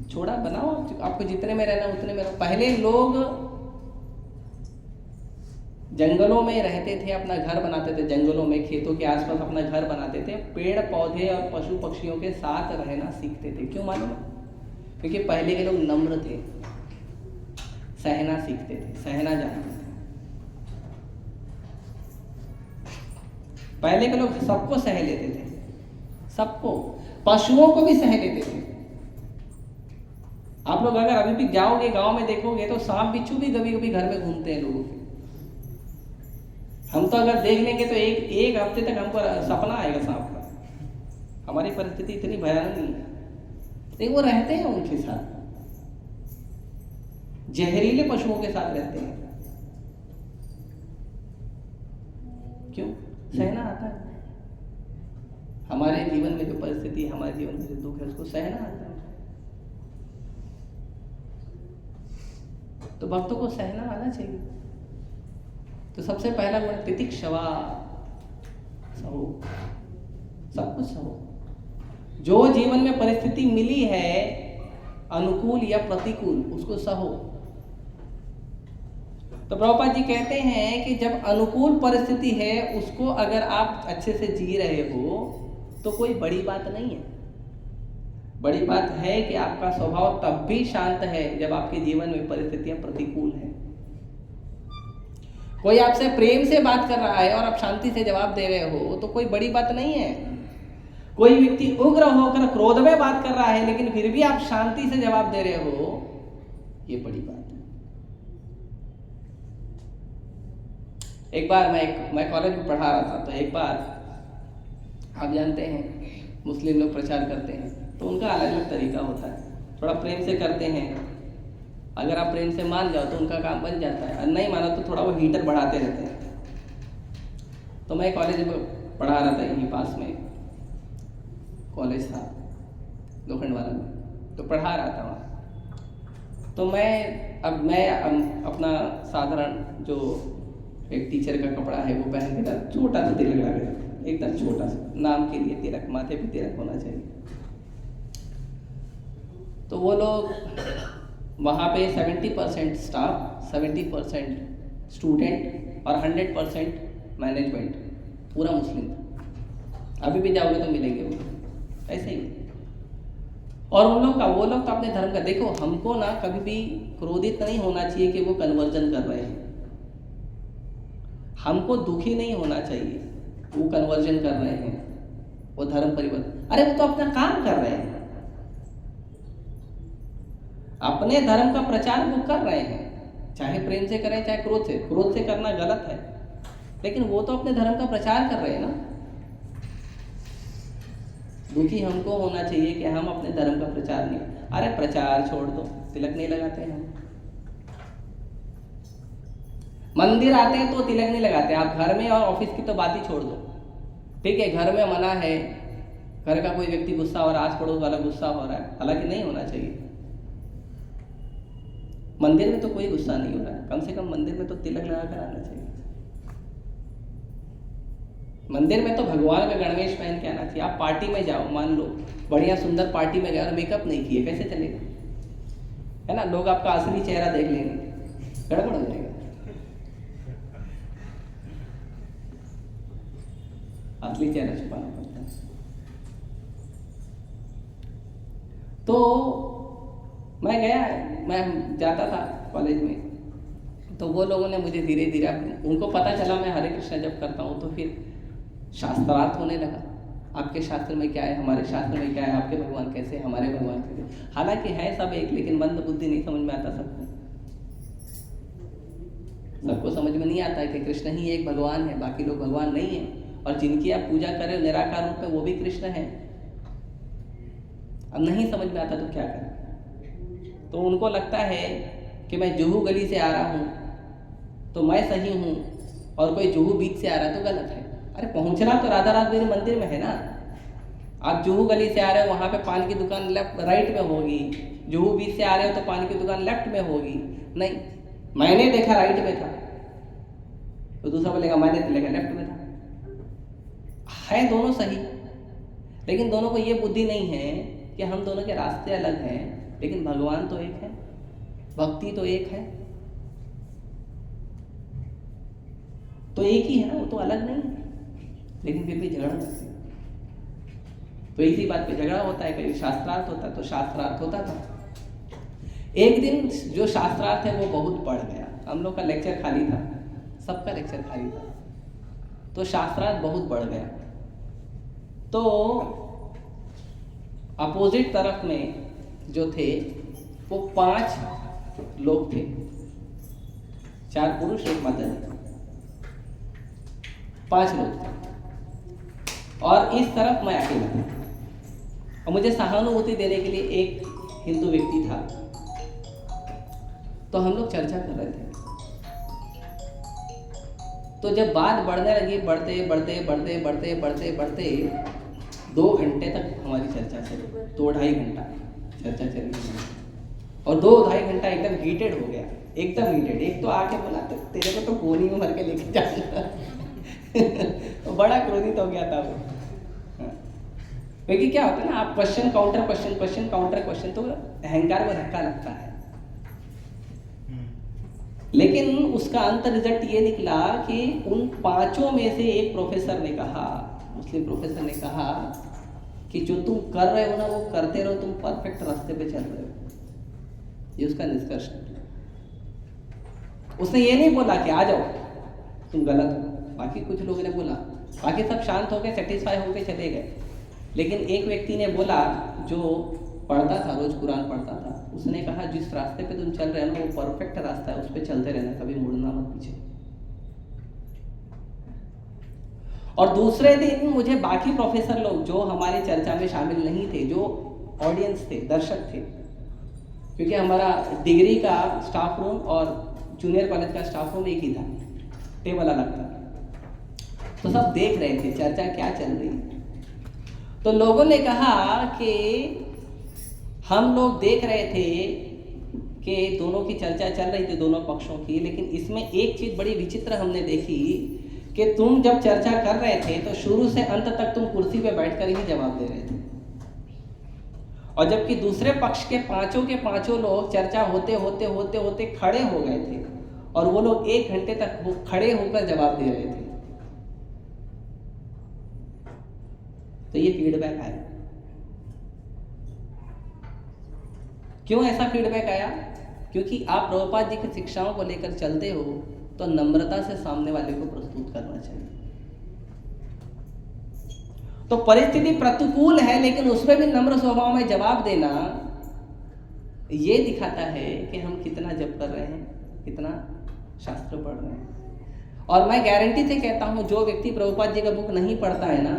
छोड़ा बनाओ, आपको जितने में रहना उतने में रहो। पहले लोग जंगलों में रहते थे, अपना घर बनाते थे, जंगलों में खेतों के आसपास अपना घर बनाते थे, पेड़ पौधे और पशु पक्षियों के साथ रहना सीखते थे। क्यों मालूम? क्योंकि पहले के लोग नम्र थे, सहना सीखते थे, सहना जानते थे। पहले के लोग सबको सह लेते थे, सबको, पशुओं को भी सह लेते थे। आप लोग अगर अभी भी जाओगे गांव में देखोगे तो सांप बिच्छू भी कभी कभी घर में घूमते हैं लोगों के। हम तो अगर देख लेंगे तो एक हफ्ते तक हमको सपना आएगा सांप का। हमारी परिस्थिति इतनी भयानक नहीं है, लेकिन वो रहते हैं उनके साथ, जहरीले पशुओं के साथ रहते हैं। क्यों? सहना आता है। हमारे जीवन में जो परिस्थिति है, हमारे जीवन में जो दुख है, उसको सहना आता है। तो भक्तों को सहना आना चाहिए। तो सबसे पहला गुण तितिक्षवा, सहो, सब कुछ सहो। जो जीवन में परिस्थिति मिली है, अनुकूल या प्रतिकूल, उसको सहो। तो प्रभुपाद जी कहते हैं कि जब अनुकूल परिस्थिति है उसको अगर आप अच्छे से जी रहे हो तो कोई बड़ी बात नहीं है। बड़ी बात है कि आपका स्वभाव तब भी शांत है जब आपके जीवन में परिस्थितियां प्रतिकूल हैं। कोई आपसे प्रेम से बात कर रहा है और आप शांति से जवाब दे रहे हो तो कोई बड़ी बात नहीं है। कोई व्यक्ति उग्र होकर क्रोध में बात कर रहा है लेकिन फिर भी आप शांति से जवाब दे रहे हो, ये बड़ी बात है। एक बार मैं कॉलेज में पढ़ा रहा था, तो एक बार आप जानते हैं मुस्लिम लोग प्रचार करते हैं तो उनका अलग अलग तरीका होता है। थोड़ा प्रेम से करते हैं, अगर आप प्रेम से मान जाओ तो उनका काम बन जाता है, और नहीं मानो तो थोड़ा वो हीटर बढ़ाते रहते हैं। तो मैं कॉलेज में पढ़ा रहा था, यहीं पास में कॉलेज था लोखंड वाला में, तो पढ़ा रहा था वहाँ। तो मैं अपना साधारण जो एक टीचर का कपड़ा है वो पहन के था, छोटा सा तिलक लगा गया, एकदम छोटा सा, नाम के लिए तिलक, माथे पे तिलक होना चाहिए। तो वो लोग वहाँ पे 70% स्टाफ, 70% स्टूडेंट और 100% मैनेजमेंट पूरा मुस्लिम था। अभी भी जाओगे तो मिलेंगे वो ऐसे ही। और वो लोग तो अपने धर्म का, देखो हमको ना कभी भी क्रोधित नहीं होना चाहिए कि वो कन्वर्जन कर रहे हैं, हमको दुखी नहीं होना चाहिए वो कन्वर्जन कर रहे हैं, वो धर्म परिवर्तन, अरे वो तो अपना काम कर रहे हैं, अपने धर्म का प्रचार वो कर रहे हैं, चाहे प्रेम से करें चाहे क्रोध से करना गलत है, लेकिन वो तो अपने धर्म का प्रचार कर रहे हैं ना। दुखी हमको होना चाहिए कि हम अपने धर्म का प्रचार नहीं, अरे प्रचार छोड़ दो, तिलक नहीं लगाते हैं हम, मंदिर आते हैं तो तिलक नहीं लगाते। आप घर में और ऑफिस की तो बात ही छोड़ दो, ठीक है घर में मना है, घर का कोई व्यक्ति गुस्सा हो रहा है, आस पड़ोस वाला गुस्सा हो रहा है, हालांकि नहीं होना चाहिए। मंदिर में तो कोई गुस्सा नहीं हो रहा है, कम से कम मंदिर में तो तिलक लगा कर आना चाहिए। मंदिर में तो भगवान का गणवेश पहन के आना चाहिए। आप पार्टी में जाओ, मान लो बढ़िया सुंदर पार्टी में गए और मेकअप नहीं किए, कैसे चलेगा, है ना, लोग आपका असली चेहरा देख लेंगे, गड़बड़ हो जाएगा। असली चेहरा छुपाना पड़ता है। तो मैं जाता था कॉलेज में, तो वो लोगों ने मुझे धीरे धीरे, उनको पता चला मैं हरे कृष्णा जब करता हूँ, तो फिर शास्त्रार्थ होने लगा। आपके शास्त्र में क्या है, हमारे शास्त्र में क्या है, आपके भगवान कैसे, हमारे भगवान कैसे, हालांकि है सब एक, लेकिन मंद बुद्धि नहीं समझ में आता सबको समझ में नहीं आता है कि कृष्ण ही एक भगवान है, बाकी लोग भगवान नहीं है, और जिनकी आप पूजा करें निराकार रूप में वो भी कृष्ण है। अब नहीं समझ में आता तो क्या करें। तो उनको लगता है कि मैं जुहू गली से आ रहा हूँ तो मैं सही हूँ, और कोई जुहू बीच से आ रहा है तो गलत है। अरे पहुँचना तो राधा राजबेरी मंदिर में है ना, आप जुहू गली से आ रहे हो, वहाँ पे पान की दुकान राइट में होगी, जुहू बीच से आ रहे हो तो पान की दुकान लेफ्ट में होगी। नहीं, मैंने देखा राइट में था, तो दूसरा बोलेगा मैंने देखा लेफ्ट में था। है दोनों सही, लेकिन दोनों को ये बुद्धि नहीं है कि हम दोनों के रास्ते अलग हैं, लेकिन भगवान तो एक है, भक्ति तो एक है, तो एक ही है ना, वो तो अलग नहीं है, लेकिन फिर भी झगड़ा करते हैं। तो इसी बात पे झगड़ा होता है। कभी शास्त्रार्थ होता है तो शास्त्रार्थ होता था। एक दिन जो शास्त्रार्थ है वो बहुत बढ़ गया, हम लोग का लेक्चर खाली था, सबका लेक्चर खाली था, तो शास्त्रार्थ बहुत बढ़ गया। तो अपोजिट तरफ में जो थे वो 5 लोग थे, 4 पुरुष 1 माता, 5 लोग थे, और इस तरफ मैं अकेला था, और मुझे सहानुभूति देने के लिए एक हिंदू व्यक्ति था। तो हम लोग चर्चा कर रहे थे, तो जब बात बढ़ने लगी, बढ़ते बढ़ते बढ़ते बढ़ते बढ़ते बढ़ते 2 घंटे तक हमारी चर्चा चली, 2-2.5 घंटा चर्चा चली, और 2-2.5 घंटा एकदम हीटेड हो गया, एकदम हीटेड। एक तो आके बोला तेरे को तो गोली में भर के लेके जाऊंगा बड़ा क्रोधित हो गया था वो। क्योंकि क्या होता है ना, आप question counter question, question counter question, तो अहंकार को धक्का लगता है। लेकिन उसका अंत रिजल्ट ये निकला कि उन पांचों में से एक प्रोफेसर ने कहा, मुस्लिम प्रोफेसर ने कहा कि जो तुम कर रहे हो ना वो करते रहो, तुम परफेक्ट रास्ते पे चल रहे हो। ये उसका निष्कर्ष निकला। उसने ये नहीं बोला कि आ जाओ तुम गलत हो। बाकी कुछ लोगों ने बोला, बाकी सब शांत हो गए, सेटिस्फाई होकर चले गए। लेकिन एक व्यक्ति ने बोला, जो पढ़ता था, रोज कुरान पढ़ता था, उसने कहा जिस रास्ते पे तुम चल रहे हो ना वो परफेक्ट रास्ता है, उस पे चलते रहना, कभी मुड़ना मत पीछे। और दूसरे दिन मुझे बाकी प्रोफेसर लोग जो हमारी चर्चा में शामिल नहीं थे, जो ऑडियंस थे, दर्शक थे, क्योंकि हमारा डिग्री का स्टाफ रूम और जूनियर कॉलेज का स्टाफ रूम एक ही था, टेबल अलग था, तो सब देख रहे थे चर्चा क्या चल रही है। तो लोगों ने कहा कि हम लोग देख रहे थे कि दोनों की चर्चा चल रही थी, दोनों पक्षों की, लेकिन इसमें एक चीज बड़ी विचित्र हमने देखी कि तुम जब चर्चा कर रहे थे तो शुरू से अंत तक तुम कुर्सी पे बैठकर ही जवाब दे रहे थे, और जबकि दूसरे पक्ष के पांचों लोग चर्चा होते होते होते होते खड़े हो गए थे, और वो लोग 1 घंटे तक खड़े होकर जवाब दे रहे थे। तो ये फीडबैक आया। क्यों ऐसा फीडबैक आया? क्योंकि आप प्रभुपाद जी की शिक्षाओं को लेकर चलते हो तो नम्रता से सामने वाले को प्रस्तुत करना चाहिए। तो परिस्थिति प्रतिकूल है, लेकिन उसमें भी नम्र स्वभाव में जवाब देना ये दिखाता है कि हम कितना जप कर रहे हैं, कितना शास्त्र पढ़ रहे हैं। और मैं गारंटी से कहता हूं, जो व्यक्ति प्रभुपाद जी का बुक नहीं पढ़ता है ना,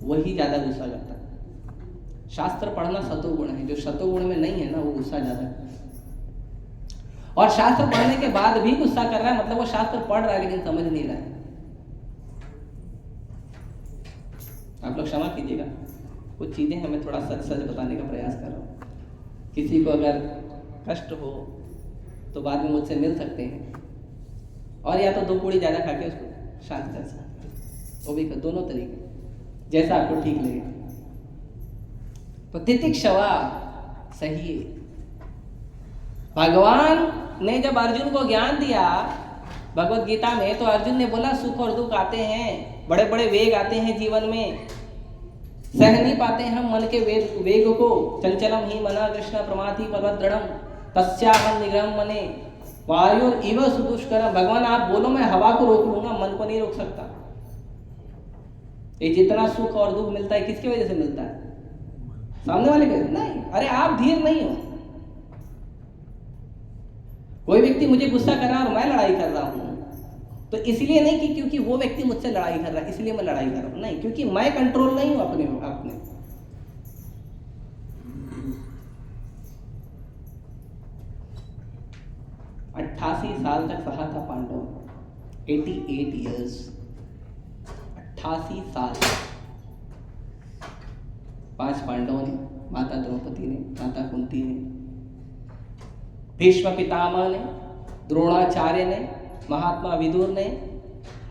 वही ज्यादा गुस्सा करता है। शास्त्र पढ़ना सतोगुण है, जो सतोगुण में नहीं है ना, वो गुस्सा ज्यादा करता है। और शास्त्र पढ़ने के बाद भी गुस्सा कर रहा है, मतलब वो शास्त्र पढ़ रहा है लेकिन समझ नहीं रहा है। आप लोग क्षमा कीजिएगा, कुछ चीजें हमें थोड़ा सच सच बताने का प्रयास कर रहा हूं। किसी को अगर कष्ट हो तो बाद में मुझसे मिल सकते हैं, और या तो 2 पूड़ी ज्यादा खा के उसको शांत कर सकते हैं, वो भी दोनों तरीके, जैसा आपको ठीक लगे। तो तितिक्षवा सही है। भगवान ने जब अर्जुन को ज्ञान दिया भगवत गीता में, तो अर्जुन ने बोला सुख और दुख आते हैं, बड़े बड़े वेग आते हैं जीवन में, सह नहीं पाते हम मन के वेग को। चंचलम ही मना कृष्ण प्रमाथि पर्वत दृढ़म तस्याहम निग्रहम मने वायु इव सुदुष्करम। भगवान आप बोलो, मैं हवा को रोक लूंगा, मन को नहीं रोक सकता। ये जितना सुख और दुख मिलता है किसकी वजह से मिलता है? सामने वाले के नहीं। अरे आप धीर नहीं हो। कोई व्यक्ति मुझे गुस्सा कर रहा है और मैं लड़ाई कर रहा हूं, तो इसलिए नहीं कि क्योंकि वो व्यक्ति मुझसे लड़ाई कर रहा है इसलिए मैं लड़ाई कर रहा हूं, नहीं, क्योंकि मैं कंट्रोल नहीं हूं अपने 88 साल तक सहा था पांडव, 88 ईयर्स, 88 साल। 5 पांडवों ने, माता द्रौपदी ने, माता कुंती ने, भीष्म पितामह ने, द्रोणाचार्य ने, महात्मा विदुर ने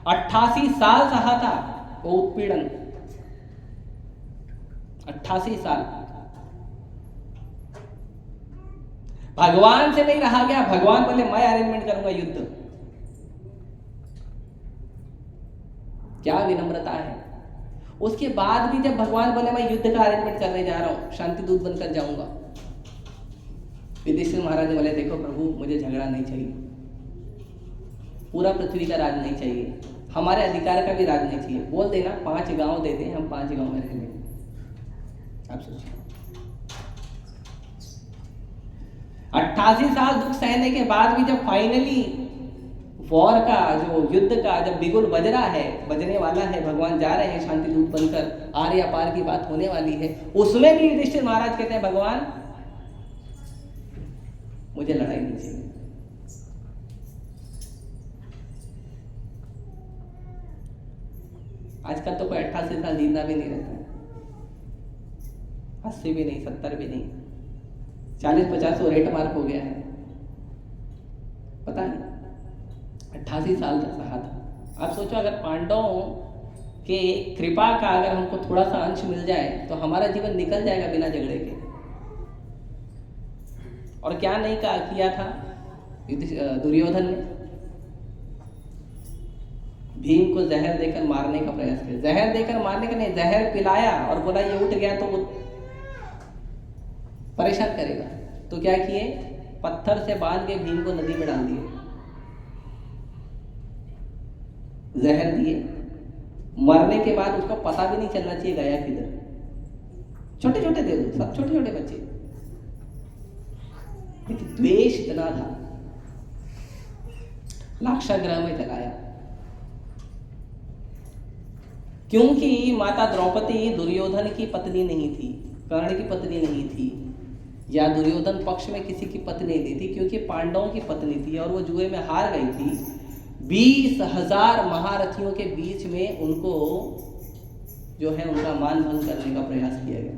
88 साल सहा था वो उत्पीड़न। 88 साल भगवान से नहीं रहा गया। भगवान बोले मैं अरेंजमेंट करूंगा युद्ध। क्या विनम्रता है। उसके बाद भी जब भगवान बोले मैं युद्ध का अरेंजमेंट करने जा रहा हूं, शांति दूत बनकर जाऊंगा, युधिष्ठिर महाराज बोले देखो प्रभु, मुझे झगड़ा नहीं चाहिए, पूरा पृथ्वी का राज नहीं चाहिए, हमारे अधिकार का भी राज नहीं चाहिए, बोल देना 5 गांव दे दें, हम 5 गांव में रह लेंगे। आप सोचिए 88 साल दुख सहने के बाद भी जब फाइनली वॉर का, जो युद्ध का जब बिगुल बज रहा है, बजने वाला है, भगवान जा रहे हैं शांति दूत बनकर, आर्य पार की बात होने वाली है, उसमें भी युधिष्ठिर महाराज कहते हैं भगवान मुझे लड़ाई नहीं चाहिए। आजकल तो कोई 88 साल जिंदा भी नहीं रहता है, 80 भी नहीं, 70 भी नहीं, 40-50 तो रेट मार्क हो गया है, पता नहीं। 88 साल तक सहा था। आप सोचो अगर पांडवों कि कृपा का अगर हमको थोड़ा सा अंश मिल जाए तो हमारा जीवन निकल जाएगा बिना झगड़े के। और क्या नहीं कहा किया था दुर्योधन ने? भीम को जहर देकर मारने का प्रयास किया। जहर देकर मारने का नहीं, जहर पिलाया और बोला ये उठ गया तो वो परेशान करेगा। तो क्या किए, पत्थर से बांध के भीम को नदी में डाल दिए, जहर दिए। मरने के बाद उसको पता भी नहीं चलना चाहिए गया किधर। छोटे छोटे दे दो, सब छोटे छोटे बच्चे, लेकिन द्वेष इतना था, लाक्षागृह में जलाया। क्योंकि माता द्रौपदी दुर्योधन की पत्नी नहीं थी, कर्ण की पत्नी नहीं थी, या दुर्योधन पक्ष में किसी की पत्नी नहीं थी, क्योंकि पांडवों की पत्नी थी और वो जुए में हार गई थी। 20,000 महारथियों के बीच में उनको जो है उनका मान भंग करने का प्रयास किया गया।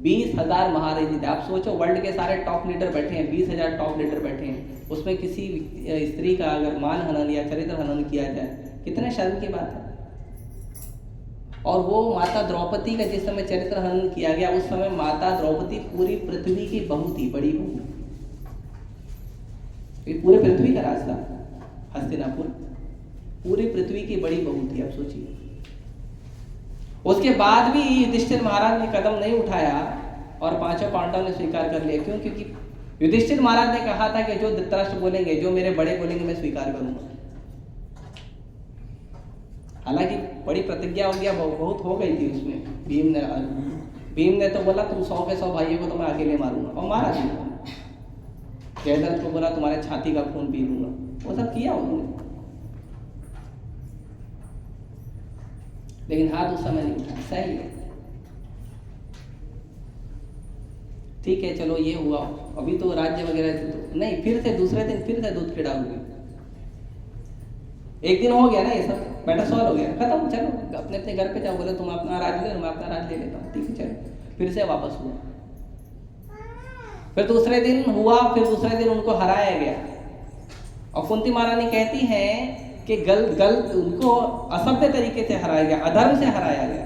20,000 महारथी थे। आप सोचो, वर्ल्ड के सारे टॉप लीडर बैठे हैं, 20,000 टॉप लीडर बैठे हैं, उसमें किसी स्त्री का अगर मान हनन या चरित्र हनन किया जाए, कितने शर्म की बात है। और वो माता द्रौपदी का जिस समय चरित्र हनन किया गया, उस समय माता द्रौपदी पूरी पृथ्वी की बहू थी, बड़ी बहू। पूरे पृथ्वी का राज था हस्तिनापुर, पूरी पृथ्वी की बड़ी बहू थी। आप सोचिए, उसके बाद भी युधिष्ठिर महाराज ने कदम नहीं उठाया और पांचों पांडवों ने स्वीकार कर लिया। क्यों? क्योंकि युधिष्ठिर महाराज ने कहा था कि जो धृतराष्ट्र बोलेंगे, जो मेरे बड़े बोलेंगे, मैं स्वीकार करूंगा। हालांकि बड़ी प्रतिज्ञा हो गया, बहुत हो गई थी उसमें। भीम ने तो बोला तुम 100 के 100 भाइयों को तो मैं अकेले मारूंगा, और मारा भी। जयद्रथ को बोला तुम्हारे छाती का खून पी लूंगा, वो सब किया उन्होंने, लेकिन हाथ उस समय नहीं उठा। सही है, ठीक है, चलो ये हुआ। अभी तो राज्य वगैरह तो नहीं, फिर से दूसरे दिन फिर से दूध खिड़ा हुए। एक दिन हो गया ना, ये सब मैटर सॉल्व हो गया, खत्म, चलो अपने अपने घर पे जाओ। बोले तुम अपना राज ले लो, मैं अपना राज ले लेता हूँ, ठीक है चलो। फिर से वापस हुआ, फिर दूसरे दिन हुआ, फिर दूसरे दिन उनको हराया गया। और कुंती महारानी कहती है कि गलत उनको असभ्य तरीके से हराया गया, अधर्म से हराया गया।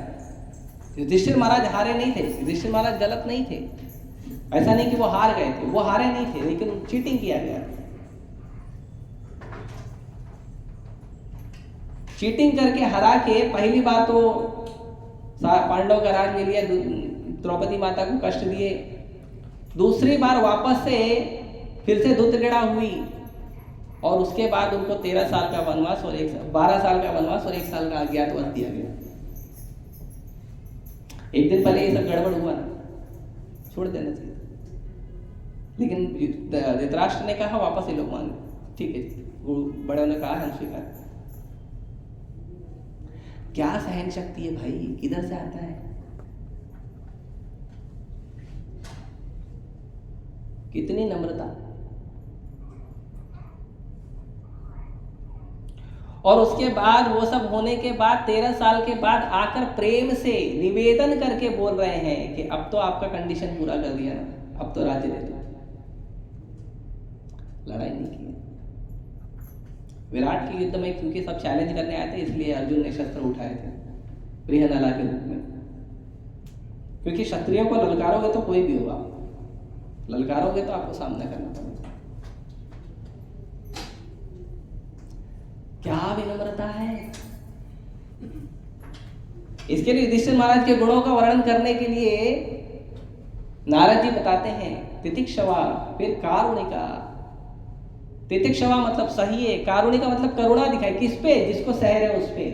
युधिष्ठिर महाराज हारे नहीं थे, युधिष्ठिर महाराज गलत नहीं थे, ऐसा नहीं कि वो हार गए थे, वो हारे नहीं थे, लेकिन चीटिंग किया गया। चीटिंग करके हरा के पहली बार तो पांडव का राज ले लिया, द्रौपदी माता को कष्ट दिए। दूसरी बार वापस से फिर से धूर्तगड़ा हुई, और उसके बाद उनको 13 साल का वनवास और 12 साल का वनवास और 1 साल का अज्ञातवास दिया गया। एक दिन पहले ये सब गड़बड़ हुआ ना, छोड़ देना चाहिए। लेकिन धृतराष्ट्र ने कहा वापस ये लोग मान, ठीक है, बड़ों ने कहा हम स्वीकार। क्या सहन शक्ति है भाई, किधर से आता है? कितनी नम्रता। और उसके बाद वो सब होने के बाद 13 साल के बाद आकर प्रेम से निवेदन करके बोल रहे हैं कि अब तो आपका कंडीशन पूरा कर दिया ना, अब तो राज्य दे दो। लड़ाई नहीं की। विराट के युद्ध में क्योंकि सब चैलेंज करने आए थे, इसलिए अर्जुन ने शस्त्र उठाए थे बृहनला के रूप में। क्योंकि क्षत्रियों को ललकारोगे तो कोई भी होगा, ललकारोगे तो आपको सामना करना पड़ेगा। क्या विनम्रता है। इसके लिए युधिष्ठिर महाराज के गुणों का वर्णन करने के लिए नारद जी बताते हैं तितिक्षवा, फिर कारुणिका। तितिक्षवा मतलब सही है, कारुणिका मतलब करुणा दिखाए। किस पे? जिसको सह रहे उस पे।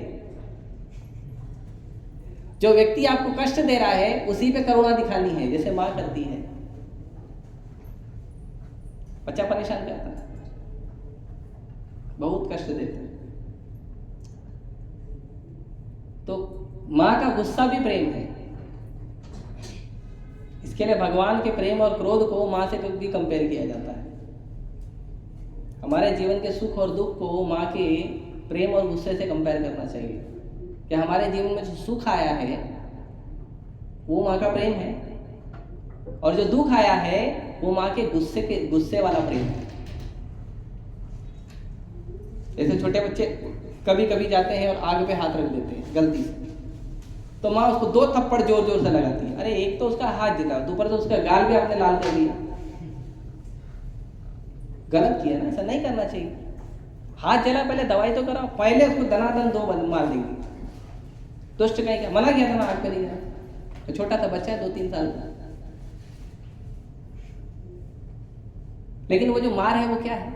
जो व्यक्ति आपको कष्ट दे रहा है उसी पे करुणा दिखानी है, जैसे मां करती है। बच्चा परेशान करता है, बहुत कष्ट देता है, तो मां का गुस्सा भी प्रेम है। इसके लिए भगवान के प्रेम और क्रोध को मां से भी कंपेयर किया जाता है। हमारे जीवन के सुख और दुख को मां के प्रेम और गुस्से से कंपेयर करना चाहिए कि हमारे जीवन में जो सुख आया है वो मां का प्रेम है, और जो दुख आया है वो मां के गुस्से वाला प्रेम है। जैसे छोटे बच्चे कभी कभी जाते हैं और आग पे हाथ रख देते हैं गलती से, तो माँ उसको 2 थप्पड़ जोर जोर से लगाती है। अरे एक तो उसका हाथ जला, ऊपर से उसका गाल भी आपने लाल कर दिया। गलत किया ना, ऐसा नहीं करना चाहिए। हाथ जला, पहले दवाई तो कराओ, पहले उसको दनादन 2 मार देंगे। दुष्ट कहीं क्या मना किया था ना, आग करेगा। तो छोटा सा बच्चा है 2-3 साल का। लेकिन वो जो मार है वो क्या है?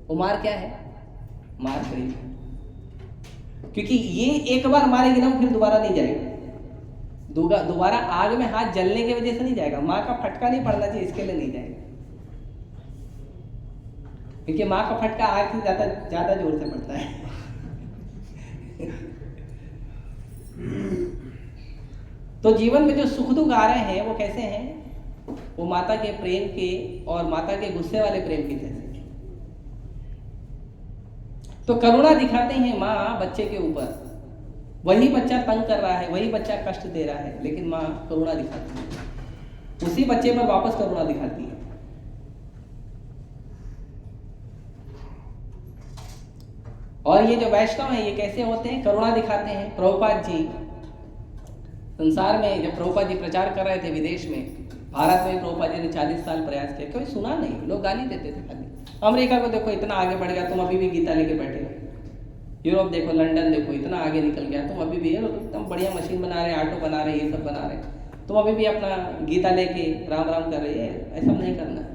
वो मार क्या है? मार करेगी, क्योंकि ये एक बार मारेगी ना, फिर दोबारा नहीं जाएगा। दोबारा आग में हाथ जलने की वजह से नहीं जाएगा, माँ का फटका नहीं पड़ना चाहिए, इसके लिए नहीं जाएगा। क्योंकि माँ का फटका आग से ज्यादा जोर से पड़ता है। तो जीवन में जो सुख दुख आ रहे हैं वो कैसे हैं? वो माता के प्रेम के और माता के गुस्से वाले प्रेम के जैसे। तो करुणा दिखाते हैं माँ बच्चे के ऊपर। वही बच्चा तंग कर रहा है, वही बच्चा कष्ट दे रहा है, लेकिन माँ करुणा दिखाती है, उसी बच्चे पर वापस करुणा दिखाती है। और ये जो वैष्णव है ये कैसे होते हैं? करुणा दिखाते हैं। प्रभुपाद जी संसार में, जब प्रभुपाद जी प्रचार कर रहे थे विदेश में, भारत में प्रभुपाद जी ने 40 साल प्रयास किया, कोई सुना नहीं, लोग गाली देते थे खाली। अमेरिका को देखो इतना आगे बढ़ गया, तुम अभी भी गीता लेके बैठे हो। यूरोप देखो, लंदन देखो, इतना आगे निकल गया, तुम अभी भी एकदम बढ़िया मशीन बना रहे, ऑटो बना रहे, ये सब बना रहे, तुम अभी भी अपना गीता लेके राम राम कर रही है। ऐसा नहीं करना है,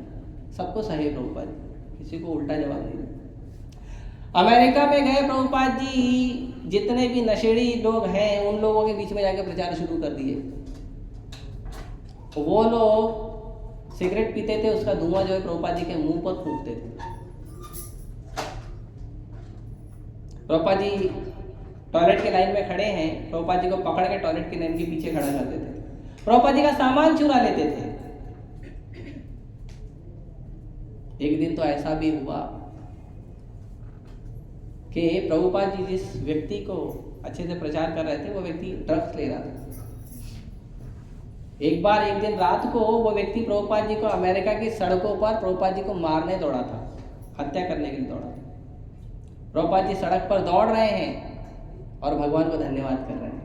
सबको सही प्रभुपाद जी, किसी को उल्टा जवाब नहीं देना। अमेरिका में गए प्रभुपाद जी, जितने भी नशेड़ी लोग हैं उन लोगों के बीच में जाके प्रचार शुरू कर दिए। वो लोग सिगरेट पीते थे, उसका धुआं जो है प्रभुपाद जी के मुंह पर फूंकते थे। प्रभुपाद जी टॉयलेट के लाइन में खड़े हैं, प्रभुपाद जी को पकड़ के टॉयलेट के लाइन के पीछे खड़ा करते थे, प्रभुपाद जी का सामान चुरा लेते थे। एक दिन तो ऐसा भी हुआ कि प्रभुपाद जी जिस व्यक्ति को अच्छे से प्रचार कर रहे थे, वो व्यक्ति ड्रग्स ले रहा था। एक दिन रात को वो व्यक्ति प्रभुपाद जी को अमेरिका की सड़कों पर प्रभुपाद जी को मारने दौड़ा था, हत्या करने के लिए दौड़ा था। प्रभुपाद जी सड़क पर दौड़ रहे हैं और भगवान को धन्यवाद कर रहे हैं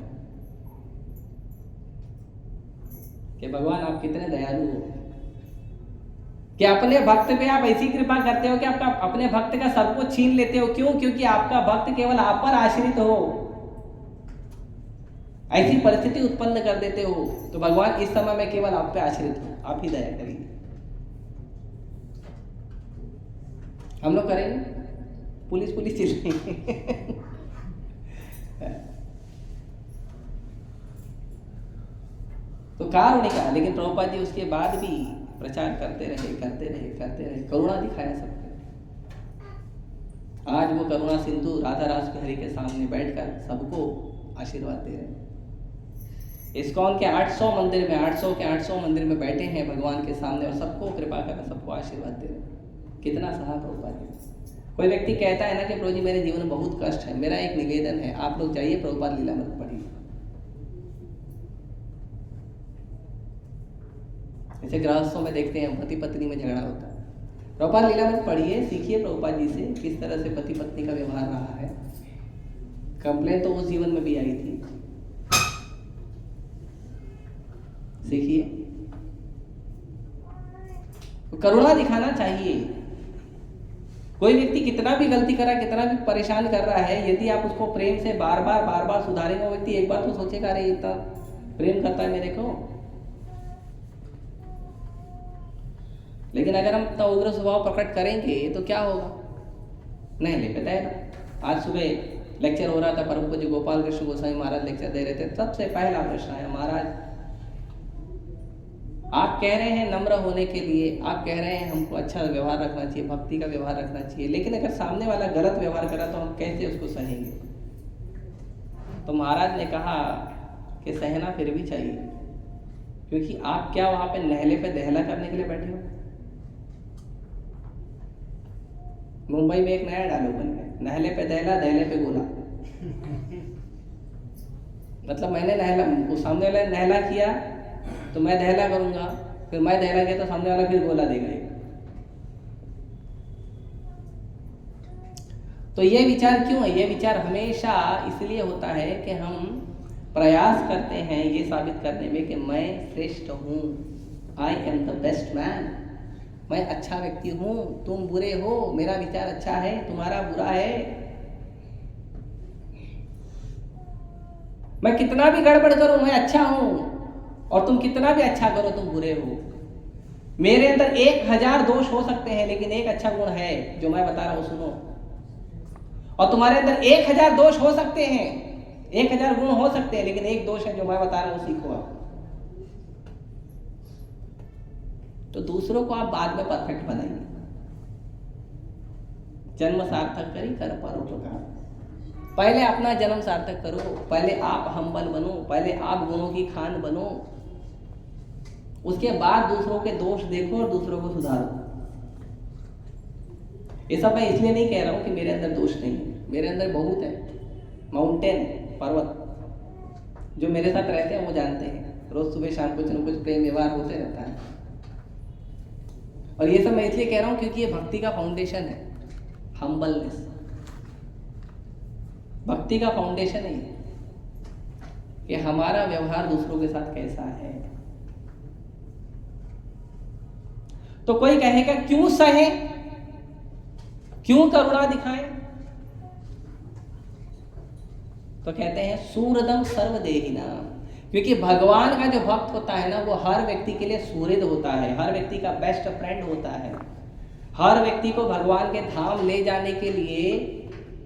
कि भगवान आप कितने दयालु हो, कि अपने भक्त पे आप ऐसी कृपा करते हो कि आपका अपने भक्त का सब कुछ छीन लेते हो। क्यों? क्योंकि आपका भक्त केवल आप पर आश्रित हो, ऐसी परिस्थिति उत्पन्न कर देते हो। तो भगवान इस समय में केवल आप पे आश्रित हो, आप ही दया करिए। हम लोग करेंगे, पुलिस चिल्लाएंगे। तो कारुणिका, लेकिन प्रभुपाद जी उसके बाद भी प्रचार करते रहे, करुणा दिखाया सबको। आज वो करुणा सिंधु राधा रास बिहारी के सामने बैठकर सबको आशीर्वाद दे रहे हैं। इस्कॉन के 800 मंदिर में 800 मंदिर में बैठे हैं भगवान के सामने और सबको कृपा कर रहे, सबको आशीर्वाद दे रहे हैं। कितना सहा प्रभुपाद जी। कोई व्यक्ति कहता है ना कि प्रभु जी मेरे जीवन में बहुत कष्ट है, मेरा एक निवेदन है, आप लोग जाइए प्रभुपाद लीलामृत पढ़िए। जैसे गृहस्थों में देखते हैं पति पत्नी में झगड़ा होता है, प्रभुपाद लीलामृत पढ़िए, सीखिए प्रभुपाद जी से किस तरह से पति पत्नी का व्यवहार रहा है। कंप्लेन तो उस जीवन में भी आई थी, सीखिए। तो करुणा दिखाना चाहिए। कोई व्यक्ति कितना भी गलती कर रहा है, कितना भी परेशान कर रहा है, यदि आप उसको प्रेम से बार बार सुधारेंगे, वो व्यक्ति एक बार तो सोचेगा अरे इतना प्रेम करता है मेरे को। लेकिन अगर हम इतना उग्र स्वभाव प्रकट करेंगे तो क्या होगा? नहीं ले पाता है ना। आज सुबह लेक्चर हो रहा था, परम पूज्य गोपाल कृष्ण गोस्वामी महाराज लेक्चर दे रहे थे। सबसे पहला प्रश्न आया, महाराज आप कह रहे हैं नम्र होने के लिए, आप कह रहे हैं हमको अच्छा व्यवहार रखना चाहिए, भक्ति का व्यवहार रखना चाहिए, लेकिन अगर सामने वाला गलत व्यवहार करा तो हम कैसे उसको सहेंगे? तो महाराज ने कहा कि सहना फिर भी चाहिए, क्योंकि आप क्या वहां पे नहले पे दहला करने के लिए बैठे हो? मुंबई में एक नया डायलॉग बन गया, नहले पे दहला, दहले पे गोला। मतलब मैंने नहला, उस सामने वाले ने नहला किया तो मैं दहला करूंगा, फिर मैं दहला किया तो सामने वाला फिर गोला देगा। तो ये विचार क्यों है? ये विचार हमेशा इसलिए होता है कि हम प्रयास करते हैं ये साबित करने में कि मैं श्रेष्ठ हूँ, I am the best man, मैं अच्छा व्यक्ति हूँ, तुम बुरे हो, मेरा विचार अच्छा है, तुम्हारा बुरा है। मैं कितना भी गड़बड़ करूं मैं अच्छा हूं, और तुम कितना भी अच्छा करो तुम बुरे हो। मेरे अंदर 1000 दोष हो सकते हैं, लेकिन एक अच्छा गुण है जो मैं बता रहा हूं, सुनो। और तुम्हारे अंदर 1000 दोष हो सकते हैं, 1000 गुण हो सकते हैं, लेकिन एक दोष है जो मैं बता रहा हूं, सीखो आप। तो दूसरों को आप बाद में परफेक्ट बनाइए। जन्म सार्थक करी कर परोपकार। पहले अपना जन्म सार्थक करो, पहले आप हम्बल बनो, पहले आप गुणों की खान बनो, उसके बाद दूसरों के दोष देखो और दूसरों को सुधारो। ये सब मैं इसलिए नहीं कह रहा हूं कि मेरे अंदर दोष नहीं है, मेरे अंदर बहुत है। माउंटेन, पर्वत, जो मेरे साथ रहते हैं वो जानते हैं, रोज सुबह शाम कुछ न कुछ प्रेम व्यवहार होते रहता है। और ये सब मैं इसलिए कह रहा हूं क्योंकि ये भक्ति का फाउंडेशन है, हम्बलनेस भक्ति का फाउंडेशन है कि हमारा व्यवहार दूसरों के साथ कैसा है। तो कोई कहेगा क्यों सहे, क्यों करुणा दिखाएं, तो कहते हैं सूरदम सर्वदेहिना, क्योंकि भगवान का जो भक्त होता है ना, वो हर व्यक्ति के लिए सूरद होता है, हर व्यक्ति का बेस्ट फ्रेंड होता है। हर व्यक्ति को भगवान के धाम ले जाने के लिए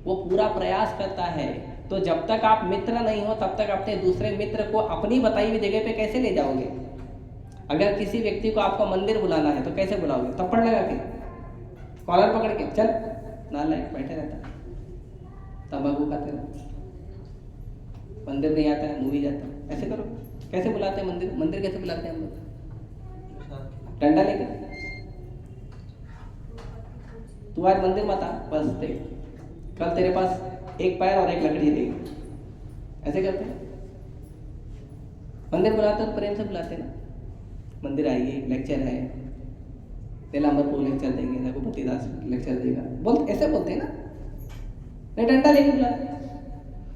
वो पूरा प्रयास करता है। तो जब तक आप मित्र नहीं हो तब तक अपने दूसरे मित्र को अपनी बताई हुई जगह पे कैसे ले जाओगे? अगर किसी व्यक्ति को आपको मंदिर बुलाना है तो कैसे बुलाओगे? थप्पड़ लगा के, कॉलर पकड़ के, चल नालायक बैठे रहता है, तंबाकू खाते रहता, मंदिर नहीं आता है, मूवी जाता है, ऐसे करो? कैसे बुलाते हैं मंदिर? मंदिर कैसे बुलाते हैं हम लोग? डंडा लेके, तू आज मंदिर मत आ, बस देख कल तेरे पास एक पैर और एक लकड़ी देगी, ऐसे करते हैं। मंदिर बुलाते हैं तो प्रेम से बुलाते हैं ना, मंदिर आइए, लेक्चर है, नीलांबर लेक्चर देंगे, रघुपति दास लेक्चर देगा, बोलते ऐसे बोलते हैं ना, नहीं डंडा लेके बुलाते हैं।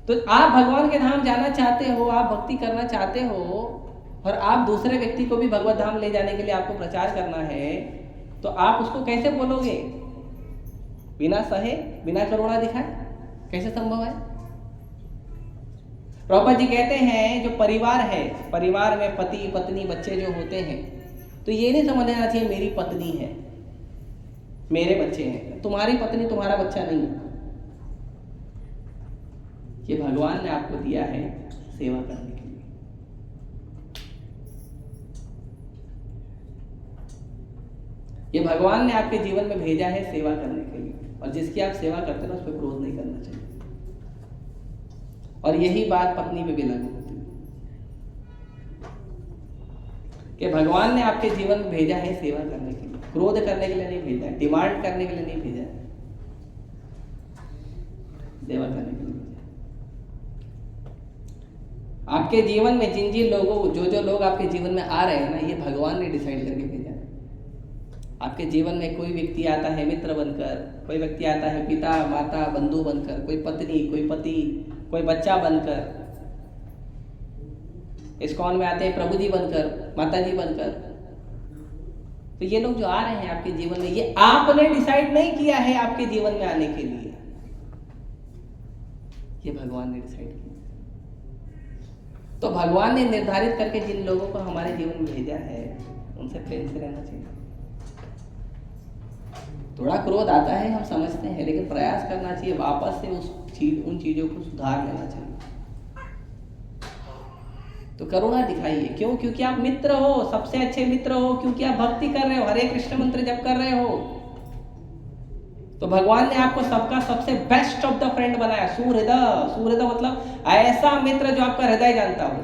तो आप भगवान के धाम जाना चाहते हो, आप भक्ति करना चाहते हो, और आप दूसरे व्यक्ति को भी भगवत धाम ले जाने के लिए आपको प्रचार करना है, तो आप उसको कैसे बोलोगे? बिना सहे, बिना करुणा दिखाए कैसे संभव है? प्रभुपाद जी कहते हैं जो परिवार है, परिवार में पति पत्नी बच्चे जो होते हैं, तो ये नहीं समझना चाहिए मेरी पत्नी है, मेरे बच्चे हैं। तुम्हारी पत्नी तुम्हारा बच्चा नहीं है, ये भगवान ने आपको दिया है सेवा करने के लिए। ये भगवान ने आपके जीवन में भेजा है सेवा करने के लिए, और जिसकी आप सेवा करते हैं उस पर क्रोध नहीं करना चाहिए। और यही बात पत्नी पे भी लागू होती है कि भगवान ने आपके जीवन में भेजा है सेवा करने के लिए, क्रोध करने के लिए नहीं भेजा है, डिमांड करने के लिए नहीं भेजा है, सेवा करने के लिए भेजा है। आपके जीवन में जिन जिन लोगों, जो लोग आपके जीवन में आ रहे हैं ना, ये भगवान ने डिसाइड करके भेजा है। आपके जीवन में कोई व्यक्ति आता है मित्र बनकर, कोई व्यक्ति आता है पिता माता बंधु बनकर, कोई पत्नी, कोई पति, कोई बच्चा बनकर, इस्कॉन में आते हैं प्रभु जी बनकर, माता जी बनकर। तो ये लोग जो आ रहे हैं आपके जीवन में, ये आपने डिसाइड नहीं किया है आपके जीवन में आने के लिए, ये भगवान ने डिसाइड किया। तो भगवान ने निर्धारित करके जिन लोगों को हमारे जीवन में भेजा है, उनसे प्रेम से रहना चाहिए। थोड़ा क्रोध आता है, हम समझते हैं, लेकिन प्रयास करना चाहिए वापस से उन चीजों को सुधार लेना चाहिए। तो करुणा दिखाइए। क्यों? क्योंकि आप मित्र हो, सबसे अच्छे मित्र हो, क्योंकि आप भक्ति कर रहे हो, हरे कृष्ण मंत्र जप कर रहे हो। तो भगवान ने आपको सबका सबसे बेस्ट ऑफ द फ्रेंड बनाया, सुहृदय। सुहृदय मतलब ऐसा मित्र जो आपका हृदय जानता हो।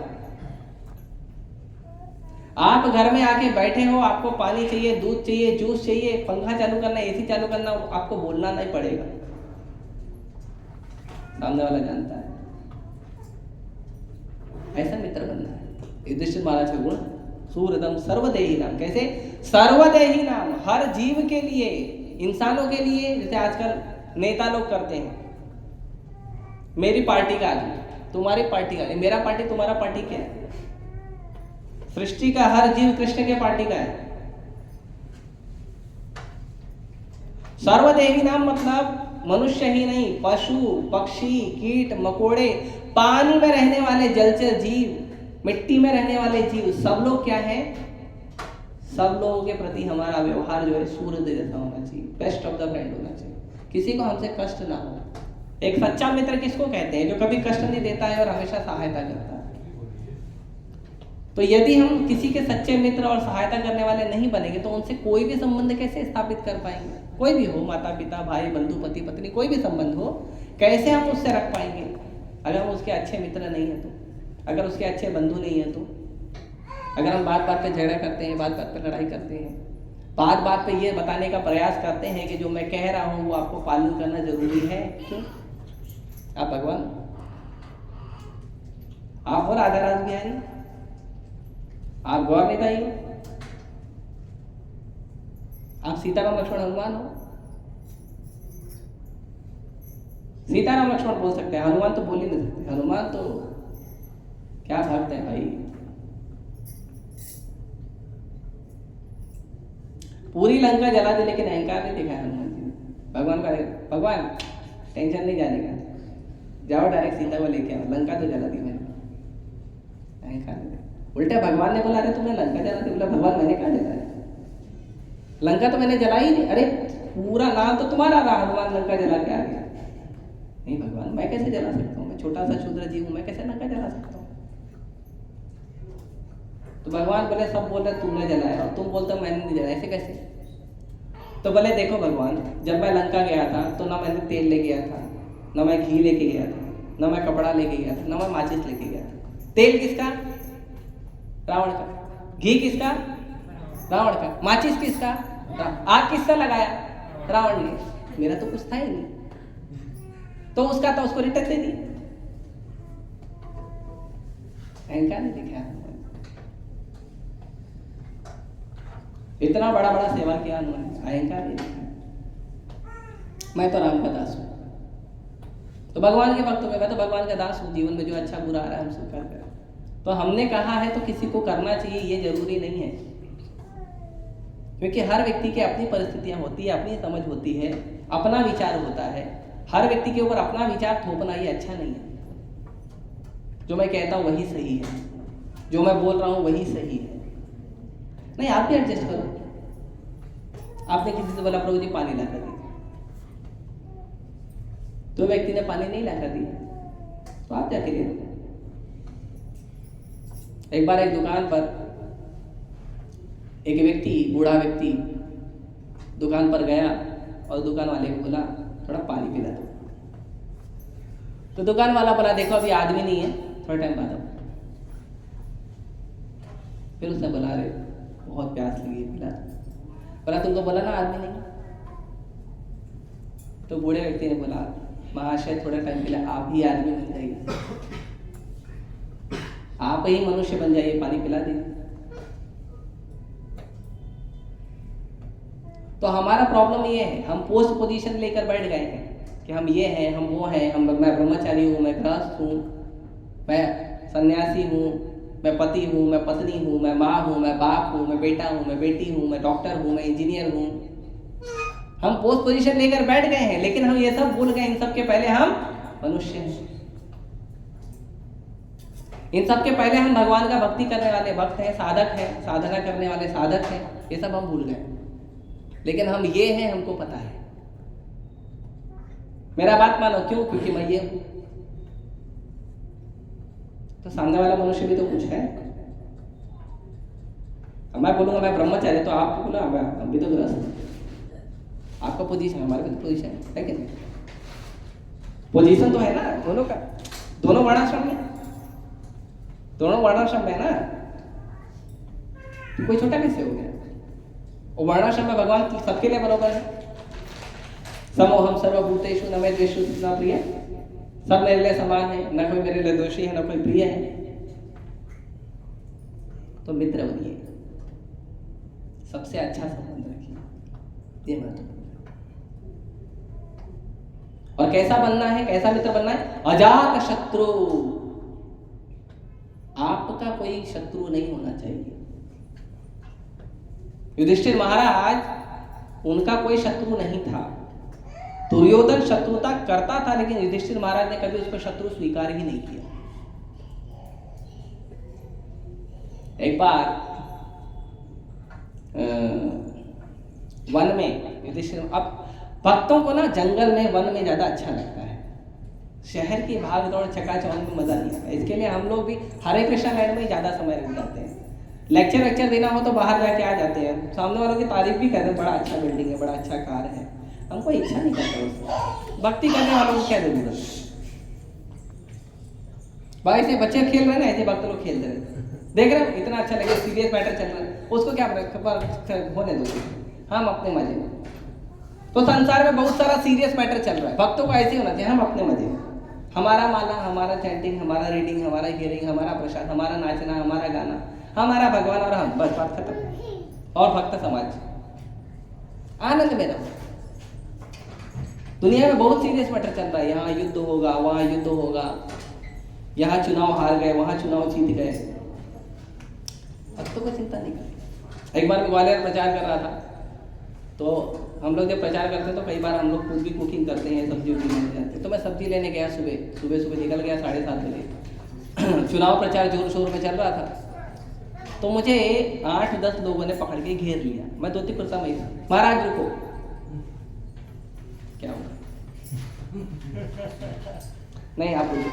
आप घर में आके बैठे हो, आपको पानी चाहिए, दूध चाहिए, जूस चाहिए, पंखा चालू करना, एसी चालू करना, आपको बोलना नहीं पड़ेगा, सामने वाला जानता है। ऐसा मित्र बनना है। युधिष्ठिर महाराज का गुण, सुहृदम सर्वदेही नाम। कैसे? सर्वदेही नाम, हर जीव के लिए, इंसानों के लिए। जैसे आजकल नेता लोग करते हैं, मेरी पार्टी का आदमी, तुम्हारी पार्टी का, मेरा पार्टी तुम्हारा पार्टी क्या है? सृष्टि का हर जीव कृष्ण के पार्टी का है। सर्वदेवी नाम मतलब मनुष्य ही नहीं, पशु पक्षी कीट मकोड़े, पानी में रहने वाले जलचर जीव, मिट्टी में रहने वाले जीव, सब लोग क्या है? सब लोगों के प्रति हमारा व्यवहार जो है सूर्य जैसा होना चाहिए, बेस्ट ऑफ द फ्रेंड होना चाहिए, किसी को हमसे कष्ट ना हो। एक सच्चा मित्र किसको कहते हैं? जो कभी कष्ट नहीं देता है और हमेशा सहायता करता है। तो यदि हम किसी के सच्चे मित्र और सहायता करने वाले नहीं बनेंगे तो उनसे कोई भी संबंध कैसे स्थापित कर पाएंगे? कोई भी हो, माता पिता भाई बंधु पति पत्नी, कोई भी संबंध हो, कैसे हम उससे रख पाएंगे अगर हम उसके अच्छे मित्र नहीं है तो, अगर उसके अच्छे बंधु नहीं है तो, अगर हम बात बात पे झगड़ा करते हैं, बात बात पे लड़ाई करते हैं, बात बात पे ये बताने का प्रयास करते हैं कि जो मैं कह रहा हूँ वो आपको पालन करना जरूरी है। क्यों? आप भगवान, आप हो राधा राज बिहारी, आप गौर निताई हो, आप सीताराम लक्ष्मण हनुमान हो। सीताराम लक्ष्मण बोल सकते हैं, हनुमान तो बोल ही नहीं सकते। हनुमान तो क्या भक्त है भाई, पूरी लंका जला दी लेकिन अहंकार नहीं दिखाया हनुमान जी ने। भगवान का, भगवान टेंशन नहीं जाने का, जाओ डायरेक्ट सीता को लेके आओ, लंका तो जला दी मैंने, अहंकार नहीं। उल्टा भगवान ने बोला अरे तुमने लंका जला दी, बोला भगवान मैंने कहा जलाया, लंका तो मैंने जलाई ही नहीं। अरे पूरा नाम तो तुम्हारा रहा, हनुमान लंका जला के आ गया। नहीं भगवान मैं कैसे जला सकता हूँ, मैं छोटा सा क्षुद्र जीव हूँ, मैं कैसे लंका जला सकता हूँ? तो भगवान बोले सब बोल रहे तुमने जलाया और तुम बोलते मैंने नहीं जलाया, ऐसे कैसे? तो बोले देखो भगवान, जब मैं लंका गया था तो ना मैंने तेल ले गया था, ना मैं घी लेके गया था, ना मैं कपड़ा लेके गया था, ना मैं माचिस लेके गया था। तेल किसका? रावण का। घी किसका? रावण का। माचिस किसका? आग किसका लगाया? रावण ने। मेरा तो कुछ था ही नहीं, तो उसका था, उसको रिटर्न दे दी। अहंकार नहीं दिखाया, इतना बड़ा बड़ा सेवा किया उन्होंने, अहंकार नहीं दिखाया। मैं तो राम का दास हूं, तो भगवान के भक्त हो गए, मैं तो भगवान का दास हूं, जीवन में जो अच्छा बुरा आ रहा है हम स्वीकार करें। तो हमने कहा है तो किसी को करना चाहिए ये जरूरी नहीं है, क्योंकि हर व्यक्ति की अपनी परिस्थितियां होती है, अपनी समझ होती है, अपना विचार होता है। हर व्यक्ति के ऊपर अपना विचार थोपना ये अच्छा नहीं है। जो मैं कहता हूं वही सही है, जो मैं बोल रहा हूं वही सही है। नहीं, आप भी एडजस्ट करो। आपने किसी से बोला प्रभु जी पानी ला कर दीजिए, तो व्यक्ति ने पानी नहीं ला कर दिया तो आप जाके ले लो। एक बार एक दुकान पर एक व्यक्ति, बूढ़ा व्यक्ति दुकान पर गया और दुकान वाले को बोला थोड़ा पानी पिला दो। तो दुकान वाला बोला देखो अभी आदमी नहीं है, थोड़ा टाइम बाद आओ। फिर उसने बोला अरे बहुत प्यास लगी है, पिला दो। बोला तुमको बोला ना आदमी नहीं। तो बूढ़े व्यक्ति ने बोला महाशय थोड़ा टाइम के लिए आप ही आदमी बन जाइए, आप ही मनुष्य बन जाइए, पानी पिला दीजिए। तो हमारा प्रॉब्लम ये है, हम पोस्ट पोजीशन लेकर बैठ गए हैं कि हम ये हैं, हम वो हैं, मैं ब्रह्मचारी हूँ, मैं गृहस्थ हूँ, मैं सन्यासी हूँ, मैं पति हूँ, मैं पत्नी हूँ, मैं माँ हूँ, मैं बाप हूँ, मैं बेटा हूँ, मैं बेटी हूँ, मैं डॉक्टर हूँ, मैं इंजीनियर हूँ। हम पोस्ट पोजीशन लेकर बैठ गए हैं, लेकिन हम ये सब भूल गए इन सब के पहले हम मनुष्य हैं। इन सब के पहले हम भगवान का भक्ति करने वाले भक्त हैं, साधक हैं, साधना करने वाले साधक हैं। ये सब हम भूल गए, लेकिन हम ये हैं, हमको पता है। मेरा बात मानो, क्यों? क्योंकि मैं ये हूं। तो सामने वाला मनुष्य भी तो कुछ है। मैं बोलूंगा मैं ब्रह्मचारी, तो आप बोला हम भी तो गृहस्थ। आपका पोजीशन, हमारा भी तो पोजीशन है कि नहीं? पोजीशन तो है ना दोनों का, दोनों वर्णाश्रम में, दोनों वर्णाश्रम में है ना। तो कोई छोटा कैसे हो गया? और वर्णाश्रम में भगवान सबके लिए बराबर है। समोहम सर्वभूतेषु न मे द्वेषु न प्रिय, सब मेरे लिए समान है, न कोई मेरे लिए दोषी है, न कोई प्रिय है। तो मित्र बनिए, सबसे अच्छा संबंध रखिए, ये महत्वपूर्ण। और कैसा बनना है, कैसा मित्र बनना है? अजात शत्रु, का कोई शत्रु नहीं होना चाहिए। युधिष्ठिर महाराज उनका कोई शत्रु नहीं था। दुर्योधन शत्रुता करता था, लेकिन युधिष्ठिर महाराज ने कभी उसको शत्रु स्वीकार ही नहीं किया। एक बार वन में युधिष्ठिर, अब भक्तों को ना जंगल में, वन में ज्यादा अच्छा लगता है। शहर की भाग दौड़ चकाचौंध में मजा नहीं आता। इसके लिए हम लोग भी हरे कृष्णा लैंड में ही ज्यादा समय गुजारते हैं। लेक्चर देना हो तो बाहर जाके आ जाते हैं, सामने वालों की तारीफ भी करते हैं, बड़ा अच्छा बिल्डिंग है, बड़ा अच्छा कार है। हमको इच्छा नहीं करता उसको। भक्ति करने वालों को क्या जरूरत है? भाई से बच्चे खेल रहे हैं ना, ऐसे भक्त लोग खेल रहे हैं, देख रहे हो इतना अच्छा लगे, सीरियस मैटर चल रहा है, उसको क्या होने दो, हम अपने मजे में। तो संसार में बहुत सारा सीरियस मैटर चल रहा है, भक्तों को ऐसे होना चाहिए, हम अपने मजे में। हमारा माला, हमारा चैंटिंग, हमारा रीडिंग, हमारा हियरिंग, हमारा प्रसाद, हमारा नाचना, हमारा गाना, हमारा भगवान और हम, बस बात खत्म। और भक्त समाज आनंद में रहो। दुनिया में बहुत सीरियस मैटर चल रहा है, यहाँ युद्ध होगा, वहां युद्ध होगा, यहाँ चुनाव हार गए, वहां चुनाव जीत गए, भक्तों को चिंता नहीं करती। एक बार मैं ग्वालियर प्रचार कर रहा था, तो हम लोग जब प्रचार करते हैं तो कई बार हम लोग खुद भी कुकिंग करते हैं, सब्जी उब्जी लेने जाते हैं। तो मैं सब्जी लेने गया, सुबह निकल गया 7:30 बजे। चुनाव प्रचार जोर शोर में चल रहा था, तो मुझे 8-10 लोगों ने पकड़ के घेर लिया। मैं धोती कुर्ता में था, महाराज रुको, क्या हुआ? नहीं आप बोलिए,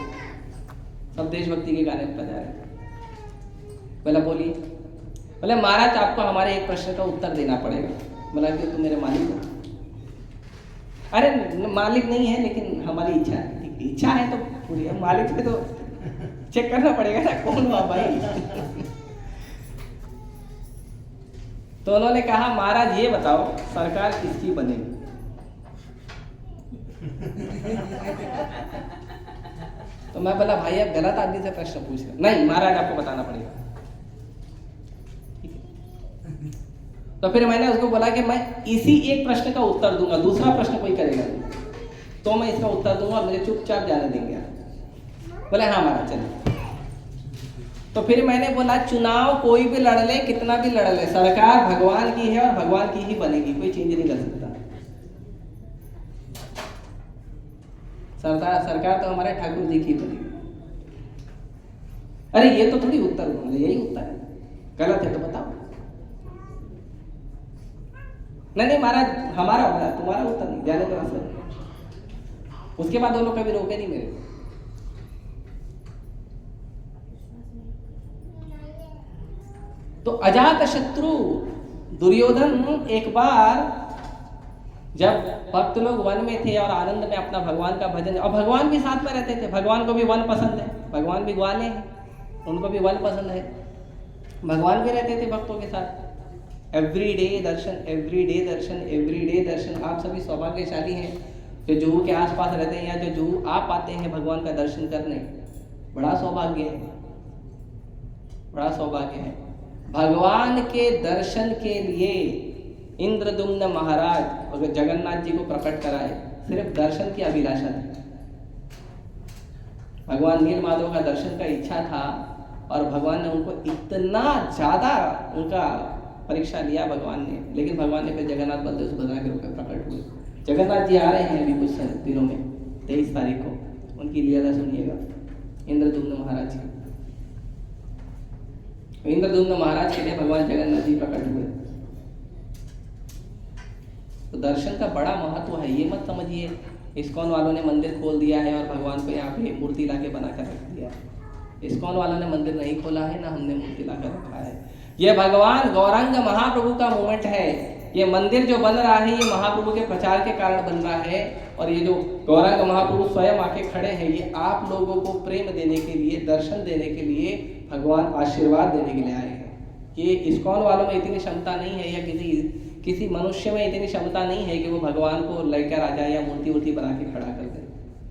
सब देशभक्ति के गाने बजा रहे। बोला बोलिए। बोले महाराज आपको हमारे एक प्रश्न का उत्तर देना पड़ेगा। बोला कि तुम मेरे मालिक हो? अरे मालिक नहीं है, लेकिन हमारी इच्छा है। इच्छा है तो पूरी, मालिक पे तो चेक करना पड़ेगा ना कौन हुआ भाई। तो उन्होंने कहा महाराज ये बताओ सरकार किसकी बनेगी? तो मैं बोला भाई आप गलत आदमी से प्रश्न पूछ रहे। नहीं महाराज आपको बताना पड़ेगा। तो फिर मैंने उसको बोला कि मैं इसी एक प्रश्न का उत्तर दूंगा, दूसरा प्रश्न कोई करेगा नहीं, तो मैं इसका उत्तर दूंगा और मुझे चुपचाप जाने देंगे आप। बोले हाँ महाराज चलिए। तो फिर मैंने बोला चुनाव कोई भी लड़ ले, कितना भी लड़ ले, सरकार भगवान की है और भगवान की ही बनेगी, कोई चेंज नहीं कर सकता। सरकार तो हमारे ठाकुर जी की बनेगी। अरे ये तो थोड़ी उत्तर बोले, यही उत्तर है, गलत है तो बताओ। नहीं महाराज हमारा बोला, तुम्हारा उत्तर नहीं, जाने दो सर। उसके बाद दोनों कभी रोके नहीं मेरे। तो अजात शत्रु दुर्योधन एक बार जब भक्त लोग वन में थे और आनंद में अपना भगवान का भजन, और भगवान भी साथ में रहते थे, भगवान को भी वन पसंद है, भगवान भी ग्वाले हैं, उनको भी वन पसंद है, भगवान भी रहते थे भक्तों के साथ। एवरीडे दर्शन, एवरीडे दर्शन, एवरीडे दर्शन। आप सभी सौभाग्यशाली हैं जो जुहू के आसपास रहते हैं या जो जुहू आप आते हैं भगवान का दर्शन करने। बड़ा सौभाग्य है, बड़ा सौभाग्य है। भगवान के दर्शन के लिए इंद्रदुम्न महाराज अगर जगन्नाथ जी को प्रकट कराए, सिर्फ दर्शन की अभिलाषा थी। भगवान नीलमाधव का दर्शन का इच्छा था और भगवान ने उनको इतना ज्यादा उनका परीक्षा लिया भगवान ने, लेकिन भगवान ने फिर जगन्नाथ बलदेव सुभद्रा के रूप में प्रकट हुए। जगन्नाथ जी आ रहे हैं अभी कुछ दिनों में, 23 तारीख को, उनकी लीला सुनिएगा इंद्रदुम्न महाराज की। इंद्रदुम्न महाराज के लिए भगवान जगन्नाथ जी प्रकट हुए। तो दर्शन का बड़ा महत्व है। ये मत समझिए इस्कॉन वालों ने मंदिर खोल दिया है और भगवान को यहाँ पे मूर्ति लाके बना कर रख दिया। इस्कॉन वालों ने मंदिर नहीं खोला है, ना हमने मूर्ति लाकर रखा है। ये भगवान गौरांग महाप्रभु का मूवमेंट है। ये मंदिर जो बन रहा है ये महाप्रभु के प्रचार के कारण बन रहा है, और ये जो गौरांग महाप्रभु स्वयं आके खड़े हैं ये आप लोगों को प्रेम देने के लिए, दर्शन देने के लिए, भगवान आशीर्वाद देने के लिए आए हैं। कि इस्कॉन वालों में इतनी क्षमता नहीं है या किसी मनुष्य में इतनी क्षमता नहीं है कि वो भगवान को लेकर आ जाए या मूर्ति वूर्ति बना के खड़ा कर दे।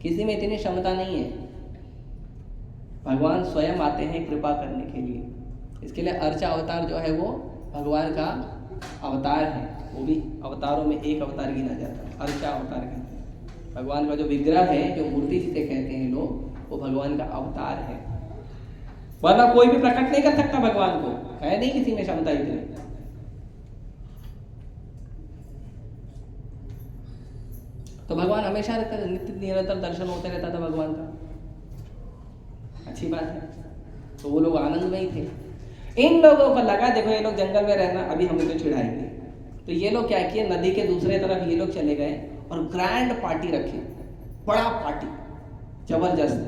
किसी में इतनी क्षमता नहीं है। भगवान स्वयं आते हैं कृपा करने के लिए। इसके लिए अर्चा अवतार जो है वो भगवान का अवतार है, वो भी अवतारों में एक अवतार गिना जाता है, अर्चा अवतार कहते हैं। भगवान का जो विग्रह है, जो मूर्ति जिसे कहते हैं लोग, वो भगवान का अवतार है। वरना कोई भी प्रकट नहीं कर सकता भगवान को, है नहीं किसी में क्षमता इतनी। तो भगवान हमेशा रहता था, नित्य निरंतर दर्शन होते रहता था भगवान का, अच्छी बात है। तो वो लोग आनंद में ही थे। इन लोगों को लगा देखो ये लोग जंगल में रहना, अभी हम इनको चिढ़ाएंगे। तो ये लोग क्या किए, नदी के दूसरे तरफ ये लोग चले गए और ग्रैंड पार्टी रखी, बड़ा पार्टी जबरदस्त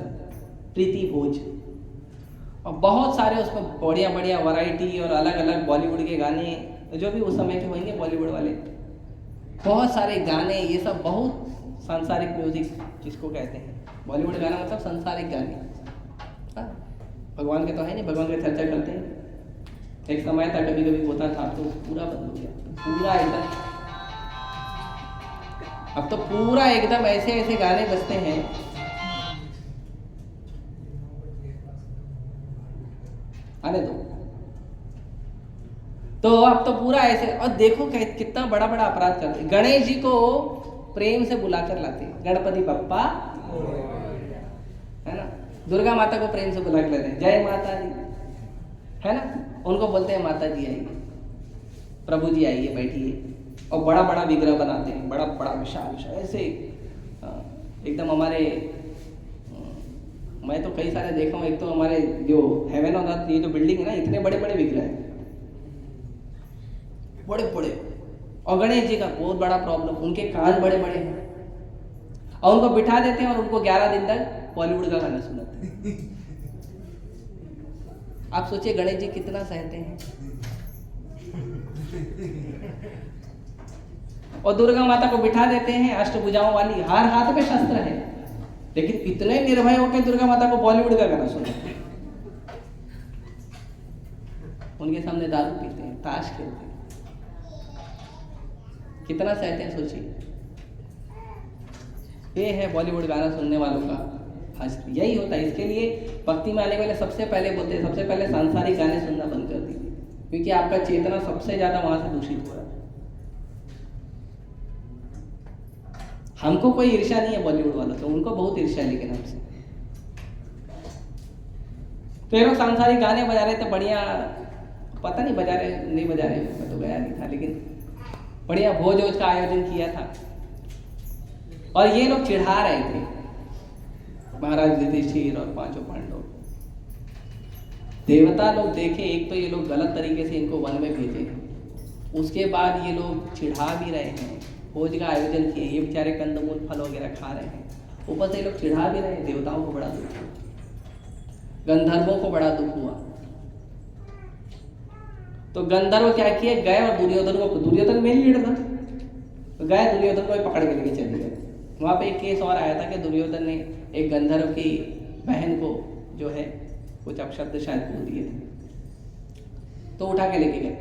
प्रीति भोज, और बहुत सारे उसमें बढ़िया बढ़िया वैरायटी और अलग अलग बॉलीवुड के गाने, जो भी उस समय के होंगे बॉलीवुड वाले, बहुत सारे गाने, ये सब बहुत सांसारिक म्यूजिक जिसको कहते हैं। बॉलीवुड गाना मतलब सांसारिक गाने। हाँ, भगवान के तो है नहीं, भगवान की चर्चा करते हैं। एक समय था कभी कभी होता था, तो पूरा बंद हो गया, पूरा एकदम। अब तो पूरा एकदम ऐसे ऐसे गाने बजते हैं, आने दो। तो अब तो पूरा ऐसे, और देखो कितना बड़ा बड़ा अपराध करते। गणेश जी को प्रेम से बुलाकर लाते, गणपति बप्पा, है ना। दुर्गा माता को प्रेम से बुला कर लाते, जय माता दी, है ना। उनको बोलते हैं माता जी आइए, प्रभु जी आइए, बैठिए। और बड़ा बड़ा विग्रह बनाते हैं, बड़ा बड़ा विशाल विशाल ऐसे एकदम। हमारे मैं तो कई सारे देखा हूँ। एक तो हमारे जो हेवन ऑन अर्थ, ये जो बिल्डिंग है ना, इतने बड़े बड़े विग्रह हैं, बड़े बड़े। और गणेश जी का बहुत बड़ा प्रॉब्लम, उनके कान बड़े बड़े हैं, और उनको बिठा देते हैं और उनको 11 दिन तक बॉलीवुड का गाना सुनाते हैं। आप सोचिए गणेश जी कितना सहते हैं। और दुर्गा माता को बिठा देते हैं, अष्टभुजाओं वाली, हर हाथ में शस्त्र है, लेकिन इतने निर्भय होकर दुर्गा माता को बॉलीवुड का गाना सुनाते हैं। उनके सामने दारू पीते हैं, ताश खेलते हैं, कितना सहते हैं सोचिए। ये है बॉलीवुड गाना सुनने वालों का हाजिर, यही होता है। इसके लिए भक्ति में आने वाले सबसे पहले बोलते हैं, सबसे पहले सांसारिक गाने सुनना बंद कर दीजिए, क्योंकि आपका चेतना सबसे ज्यादा वहां से दूषित हो रहा है। हमको कोई ईर्ष्या नहीं है बॉलीवुड वालों से, उनको बहुत ईर्ष्या है लेकिन हमसे। तो ये लोग सांसारिक गाने बजा रहे थे, बढ़िया, पता नहीं बजा रहे नहीं बजा रहे, मैं तो गया नहीं था, लेकिन बढ़िया भोज वोज का आयोजन किया था। और ये लोग चिढ़ा रहे थे महाराज युधिष्ठिर और पांचों पांडव। देवता लोग देखे, एक तो ये लोग गलत तरीके से इनको वन में भेजे, उसके बाद ये लोग चिढ़ा भी रहे हैं, भोज का आयोजन किए, ये बेचारे कंदमूल फल वगैरह खा रहे हैं, ऊपर से ये लोग चिढ़ा भी रहे हैं। देवताओं को बड़ा दुख हुआ, गंधर्वों को बड़ा दुख हुआ। तो गंधर्व क्या किए, गए और दुर्योधन मेन लीडर था, तो गए दुर्योधन को पकड़ के लेके चले गए। वहां पे एक केस और आया था कि दुर्योधन ने एक गंधर्व की बहन को जो है कुछ अपशब्द शायद बोल दिए थे, तो उठा के लेके गए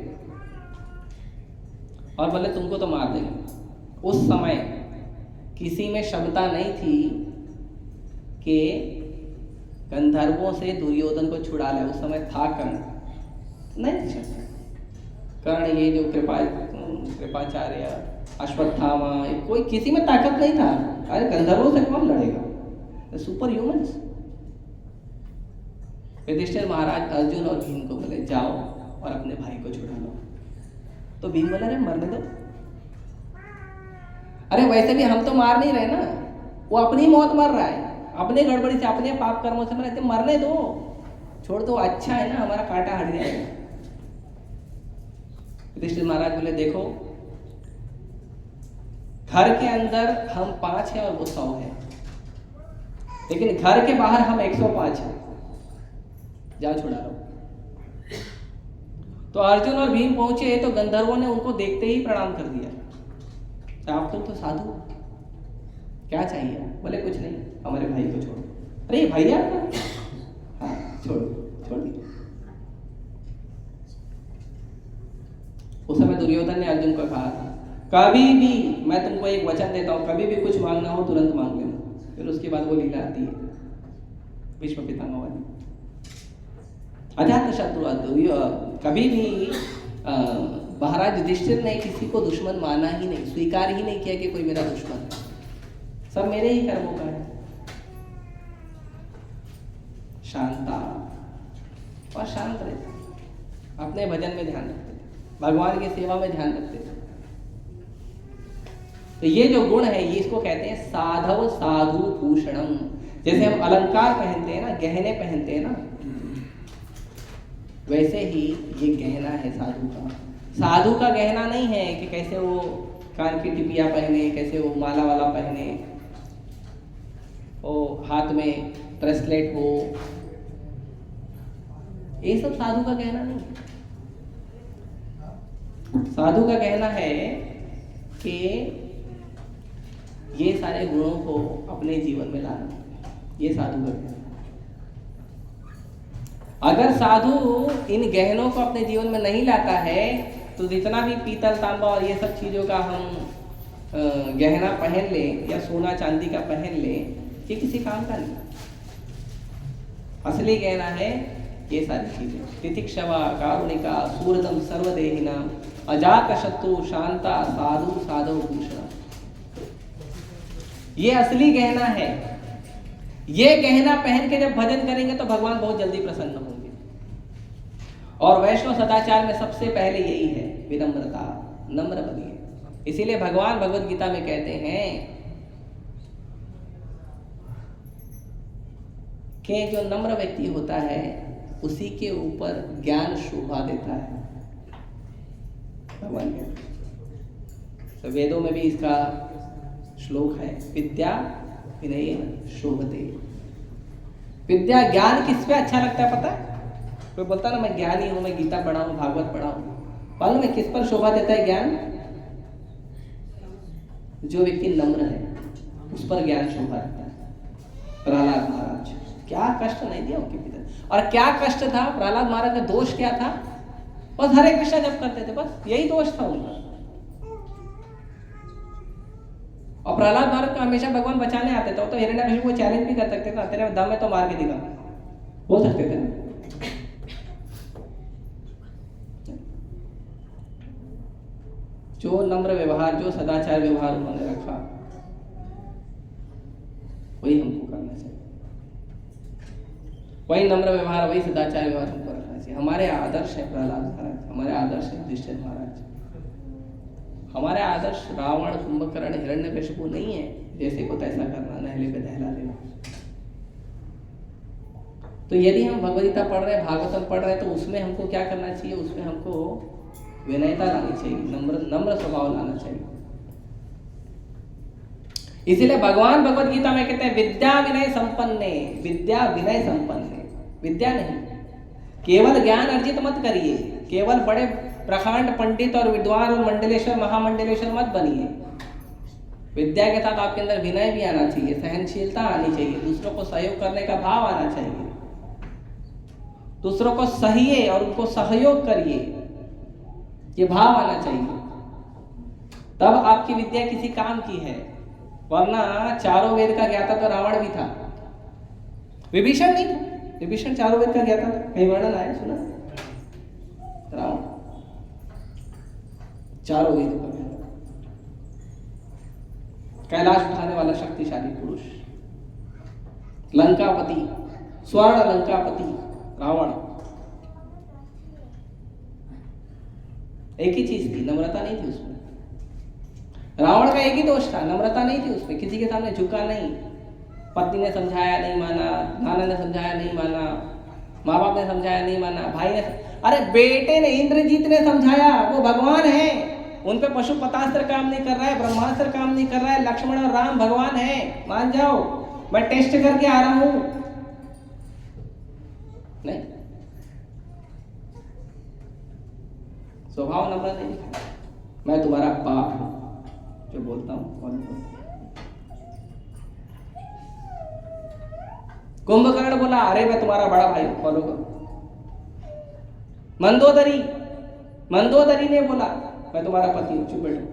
और बोले तुमको तो मार देंगे। उस समय किसी में क्षमता नहीं थी कि गंधर्वों से दुर्योधन को छुड़ा ले। उस समय था कर्ण, नहीं थी क्षमता। कर्ण, ये जो कृपाचार्य, अश्वत्थामा, कोई किसी में ताकत नहीं था। अरे गंधर्वों से कौन लड़ेगा, सुपर ह्यूमंस। युधिष्ठिर महाराज अर्जुन और भीम को बोले जाओ और अपने भाई को छुड़ा लो। तो भीम बोला अरे मरने दो, अरे वैसे भी हम तो मार नहीं रहे ना, वो अपनी मौत मर रहा है, अपने गड़बड़ी से, अपने पाप कर्मों से मर, मरने दो, छोड़ दो, अच्छा है ना, हमारा कांटा हट जाएगा। युधिष्ठिर महाराज बोले देखो, घर के अंदर हम 5 हैं और वो 100 है, लेकिन घर के बाहर हम 105 हैं, जाओ छुड़ा लो। तो अर्जुन और भीम पहुंचे तो गंधर्वों ने उनको देखते ही प्रणाम कर दिया। आप तो साधु, क्या चाहिए? बोले कुछ नहीं, हमारे भाई को छोड़ो। अरे भैया, हाँ छोड़ दिया। उस समय दुर्योधन ने अर्जुन को कहा था कभी भी, मैं तुमको एक वचन देता हूं, कभी भी कुछ मांगना हो तुरंत मांग लेना। फिर उसके बाद वो लीला आती है भीष्म पितामह वाली, अजात शत्रु। कभी भी महाराज युधिष्ठिर ने किसी को दुश्मन माना ही नहीं, स्वीकार ही नहीं किया कि कोई मेरा दुश्मन है, सब मेरे ही कर्मों का है। शांता, और शांत रहते थे, अपने भजन में ध्यान रखते थे, भगवान की सेवा में ध्यान रखते थे। तो ये जो गुण है ये इसको कहते हैं साधव साधु भूषणम। जैसे हम अलंकार पहनते हैं ना, गहने पहनते हैं ना, वैसे ही ये गहना है साधु का। साधु का गहना नहीं है कि कैसे वो कान की टिपिया पहने, कैसे वो माला वाला पहने, वो हाथ में ब्रेसलेट हो, ये सब साधु का गहना नहीं है। साधु का कहना है कि ये सारे गुणों को अपने जीवन में लाना, ये साधु का कहना है। अगर साधु इन गहनों को अपने जीवन में नहीं लाता है तो जितना भी पीतल तांबा और ये सब चीजों का हम गहना पहन लें या सोना चांदी का पहन लें, ये किसी काम का नहीं। असली गहना है ये सारी चीजें, तितिक्षवा कारुणिका सूरदम सर्वदेहिना अजात शत्रु शांता साधु साधव भूषण, ये असली गहना है। ये गहना पहन के जब भजन करेंगे तो भगवान बहुत जल्दी प्रसन्न होंगे। और वैष्णव सदाचार में सबसे पहले यही है विनम्रता, नम्र बनिए। इसीलिए भगवान भगवद गीता में कहते हैं कि जो नम्र व्यक्ति होता है उसी के ऊपर ज्ञान शोभा देता है। भगवान कहते हैं, तो वेदों में भी इसका श्लोक है, विद्या विनयेन शोभते। विद्या ज्ञान किस पे अच्छा लगता है पता है? कोई बोलता ना मैं ज्ञानी हूं, मैं गीता पढ़ा हूं, भागवत पढ़ा हूं, मालूम है किस पर शोभा देता है ज्ञान? जो व्यक्ति नम्र है उस पर ज्ञान शोभा देता है। प्रहलाद महाराज क्या कष्ट नहीं दिया उनके पिता, और क्या कष्ट था प्रहलाद महाराज का, दोष क्या था? बस हरे कृष्णा जप करते थे, बस यही दोष था उनका। और प्रहलाद महाराज को हमेशा भगवान बचाने आते थे। तो हिरण्यकशिपु को चैलेंज भी कर सकते थे, तेरे दम है तो मार के दिखा, हो सकते थे। जो नम्र व्यवहार, जो सदाचार व्यवहार उन्होंने रखा, वही हमको करना चाहिए। वही नम्र व्यवहार, वही सदाचार व्यवहार हमको रखना चाहिए। हमारे आदर्श है प्रहलाद महाराज, हमारे आदर्श है युधिष्ठिर महाराज, हमारे आदर्श रावण, कुंभकर्ण, हिरण्यकशिपु नहीं है जैसे को तैसा करना, नहले पे दहला देना। तो यदि हम भगवद्गीता पढ़ रहे हैं, भागवतम पढ़ रहे हैं, तो उसमें हमको क्या करना चाहिए? उसमें हमको विनयता लानी चाहिए, नम्र स्वभाव लाना चाहिए। इसीलिए भगवान भगवद गीता में कहते हैं विद्या विनय संपन्ने, विद्या विनय संपन्ने। विद्या नहीं, केवल ज्ञान अर्जित मत करिए, केवल बड़े प्रखंड पंडित और विद्वान और मंडलेश्वर महामंडलेश्वर मत बनिए। विद्या के साथ आपके अंदर विनय भी आना चाहिए, सहनशीलता आनी चाहिए, दूसरों को सहयोग करने का भाव आना चाहिए, दूसरों को सहिए और उनको सहयोग करिए, ये भाव आना चाहिए। तब आपकी विद्या किसी काम की है। वरना चारों वेद का ज्ञाता तो रावण भी था, विभीषण नहीं था। विभीषण चारों वेद का ज्ञाता था, कहीं वर्णन आया सुना? रावण चारों वेद का ज्ञाता, कैलाश उठाने वाला शक्तिशाली पुरुष, लंकापति, स्वर्ण लंकापति रावण। एक ही चीज थी, नम्रता नहीं थी उसमें। रावण का एक ही दोष था, नम्रता नहीं थी उसमें, किसी के सामने झुका नहीं। पत्नी ने समझाया नहीं माना, नाना ने समझाया नहीं माना, माँ बाप ने समझाया नहीं माना, भाई ने, अरे बेटे ने, इंद्रजीत ने समझाया, वो भगवान है, उन पे पशुपतास्त्र काम नहीं कर रहा है, ब्रह्मास्त्र काम नहीं कर रहा है, लक्ष्मण और राम भगवान है, मान जाओ, मैं टेस्ट करके आ रहा हूं। नहीं, स्वभाव नम्र नहीं दिखा, मैं तुम्हारा बाप हूं, जो बोलता हूं। कुंभकर्ण बोला अरे मैं तुम्हारा बड़ा भाई हूं, फॉलो करो। मंदोदरी ने बोला मैं तुम्हारा पति हूं, चुप बैठो।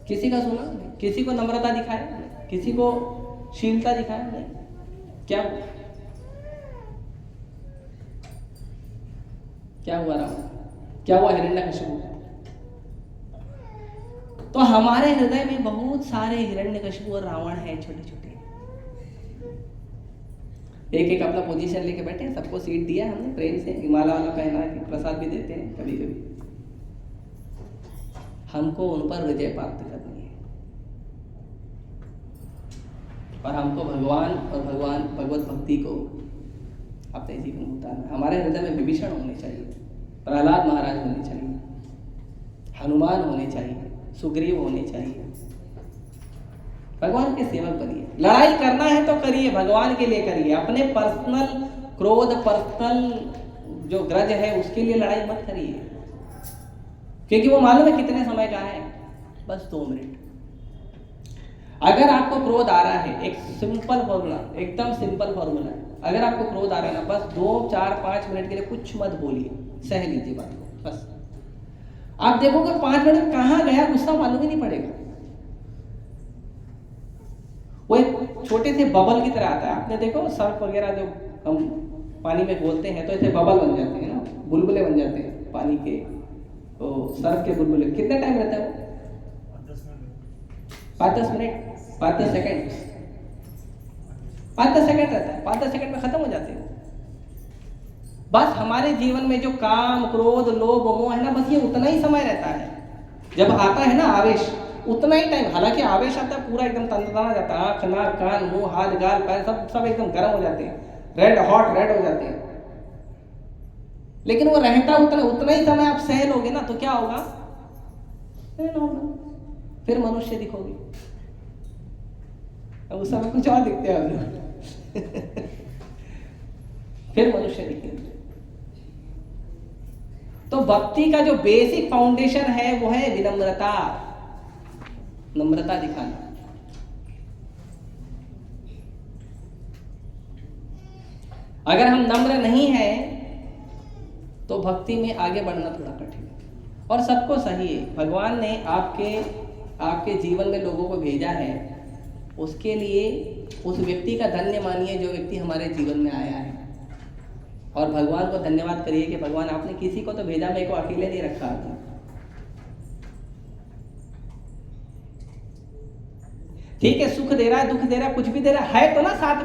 किसी का सुना नहीं, किसी को नम्रता दिखाया, किसी को शीलता दिखाया नहीं। क्या हुआ रावण? क्या हुआ हिरण्यकशिपु? तो हमारे हृदय में बहुत सारे हिरण्यकशिपु और रावण हैं, छोटे छोटे। एक एक अपना पोजीशन लेके बैठे हैं, सबको सीट दिया हमने प्रेम से, हिमालय वाला पहना के प्रसाद भी देते हैं कभी कभी। हमको उन पर विजय प्राप्त करनी है और हमको भगवान और भगवत भक्ति को अपने जीवन में उतारना। हमारे हृदय में विभीषण होने चाहिए, प्रहलाद महाराज होने चाहिए, हनुमान होने चाहिए, सुग्रीव होने चाहिए। भगवान के सेवक बनिए। लड़ाई करना है तो करिए, भगवान के लिए करिए। अपने पर्सनल क्रोध, पर्सनल जो ग्रज है उसके लिए लड़ाई मत करिए, क्योंकि वो मालूम है कितने समय का है, बस 2 मिनट। अगर आपको क्रोध आ रहा है, एक सिंपल फॉर्मूला, एकदम सिंपल फॉर्मूला है, अगर आपको क्रोध आ रहा है ना, बस 2, 4, 5 मिनट के लिए कुछ मत बोलिए, सह लीजिए बात को बस। आप देखोगे 5 मिनट कहाँ गया गुस्सा मालूम ही नहीं पड़ेगा। वो एक छोटे से बबल की तरह आता है। आपने देखो सर्फ वगैरह जो हम पानी में घोलते हैं तो ऐसे बबल बन जाते हैं ना, बुलबुले बन जाते हैं पानी के, तो सर्फ के बुलबुले। कितना टाइम रहता है वो? 5-10 मिनट, 5-10 सेकंड, 5-10 सेकंड रहता है, 5-10 सेकंड में खत्म हो जाते हैं। बस हमारे जीवन में जो काम, क्रोध, लोभ, मोह है ना, बस ये उतना ही समय रहता है। जब आता है ना आवेश, उतना ही टाइम, हालांकि आवेश आता है पूरा एकदम तंतना जाता है, आंख, नाक, कान, मुंह, हाथ, गाल, पैर सब एकदम गर्म हो जाते हैं, रेड हो जाते हैं। लेकिन वो रहता उतना ही समय आप सह लोगे ना, तो क्या होगा? फिर मनुष्य दिखोगे। अब उस समय कुछ और दिखते हैं आप फिर मनुष्य दिखेंगे। तो भक्ति का जो बेसिक फाउंडेशन है वो है विनम्रता, नम्रता दिखाना। अगर हम नम्र नहीं हैं तो भक्ति में आगे बढ़ना थोड़ा कठिन है। और सबको सही है, भगवान ने आपके जीवन में लोगों को भेजा है, उसके लिए उस व्यक्ति का धन्य मानिए जो व्यक्ति हमारे जीवन में आया है। और भगवान को धन्यवाद करिए कि भगवान आपने किसी को तो भेजा, मेरे को अकेले नहीं रखा था। ठीक है, सुख दे रहा है, दुख दे रहा है, कुछ भी दे रहा है तो ना, साथ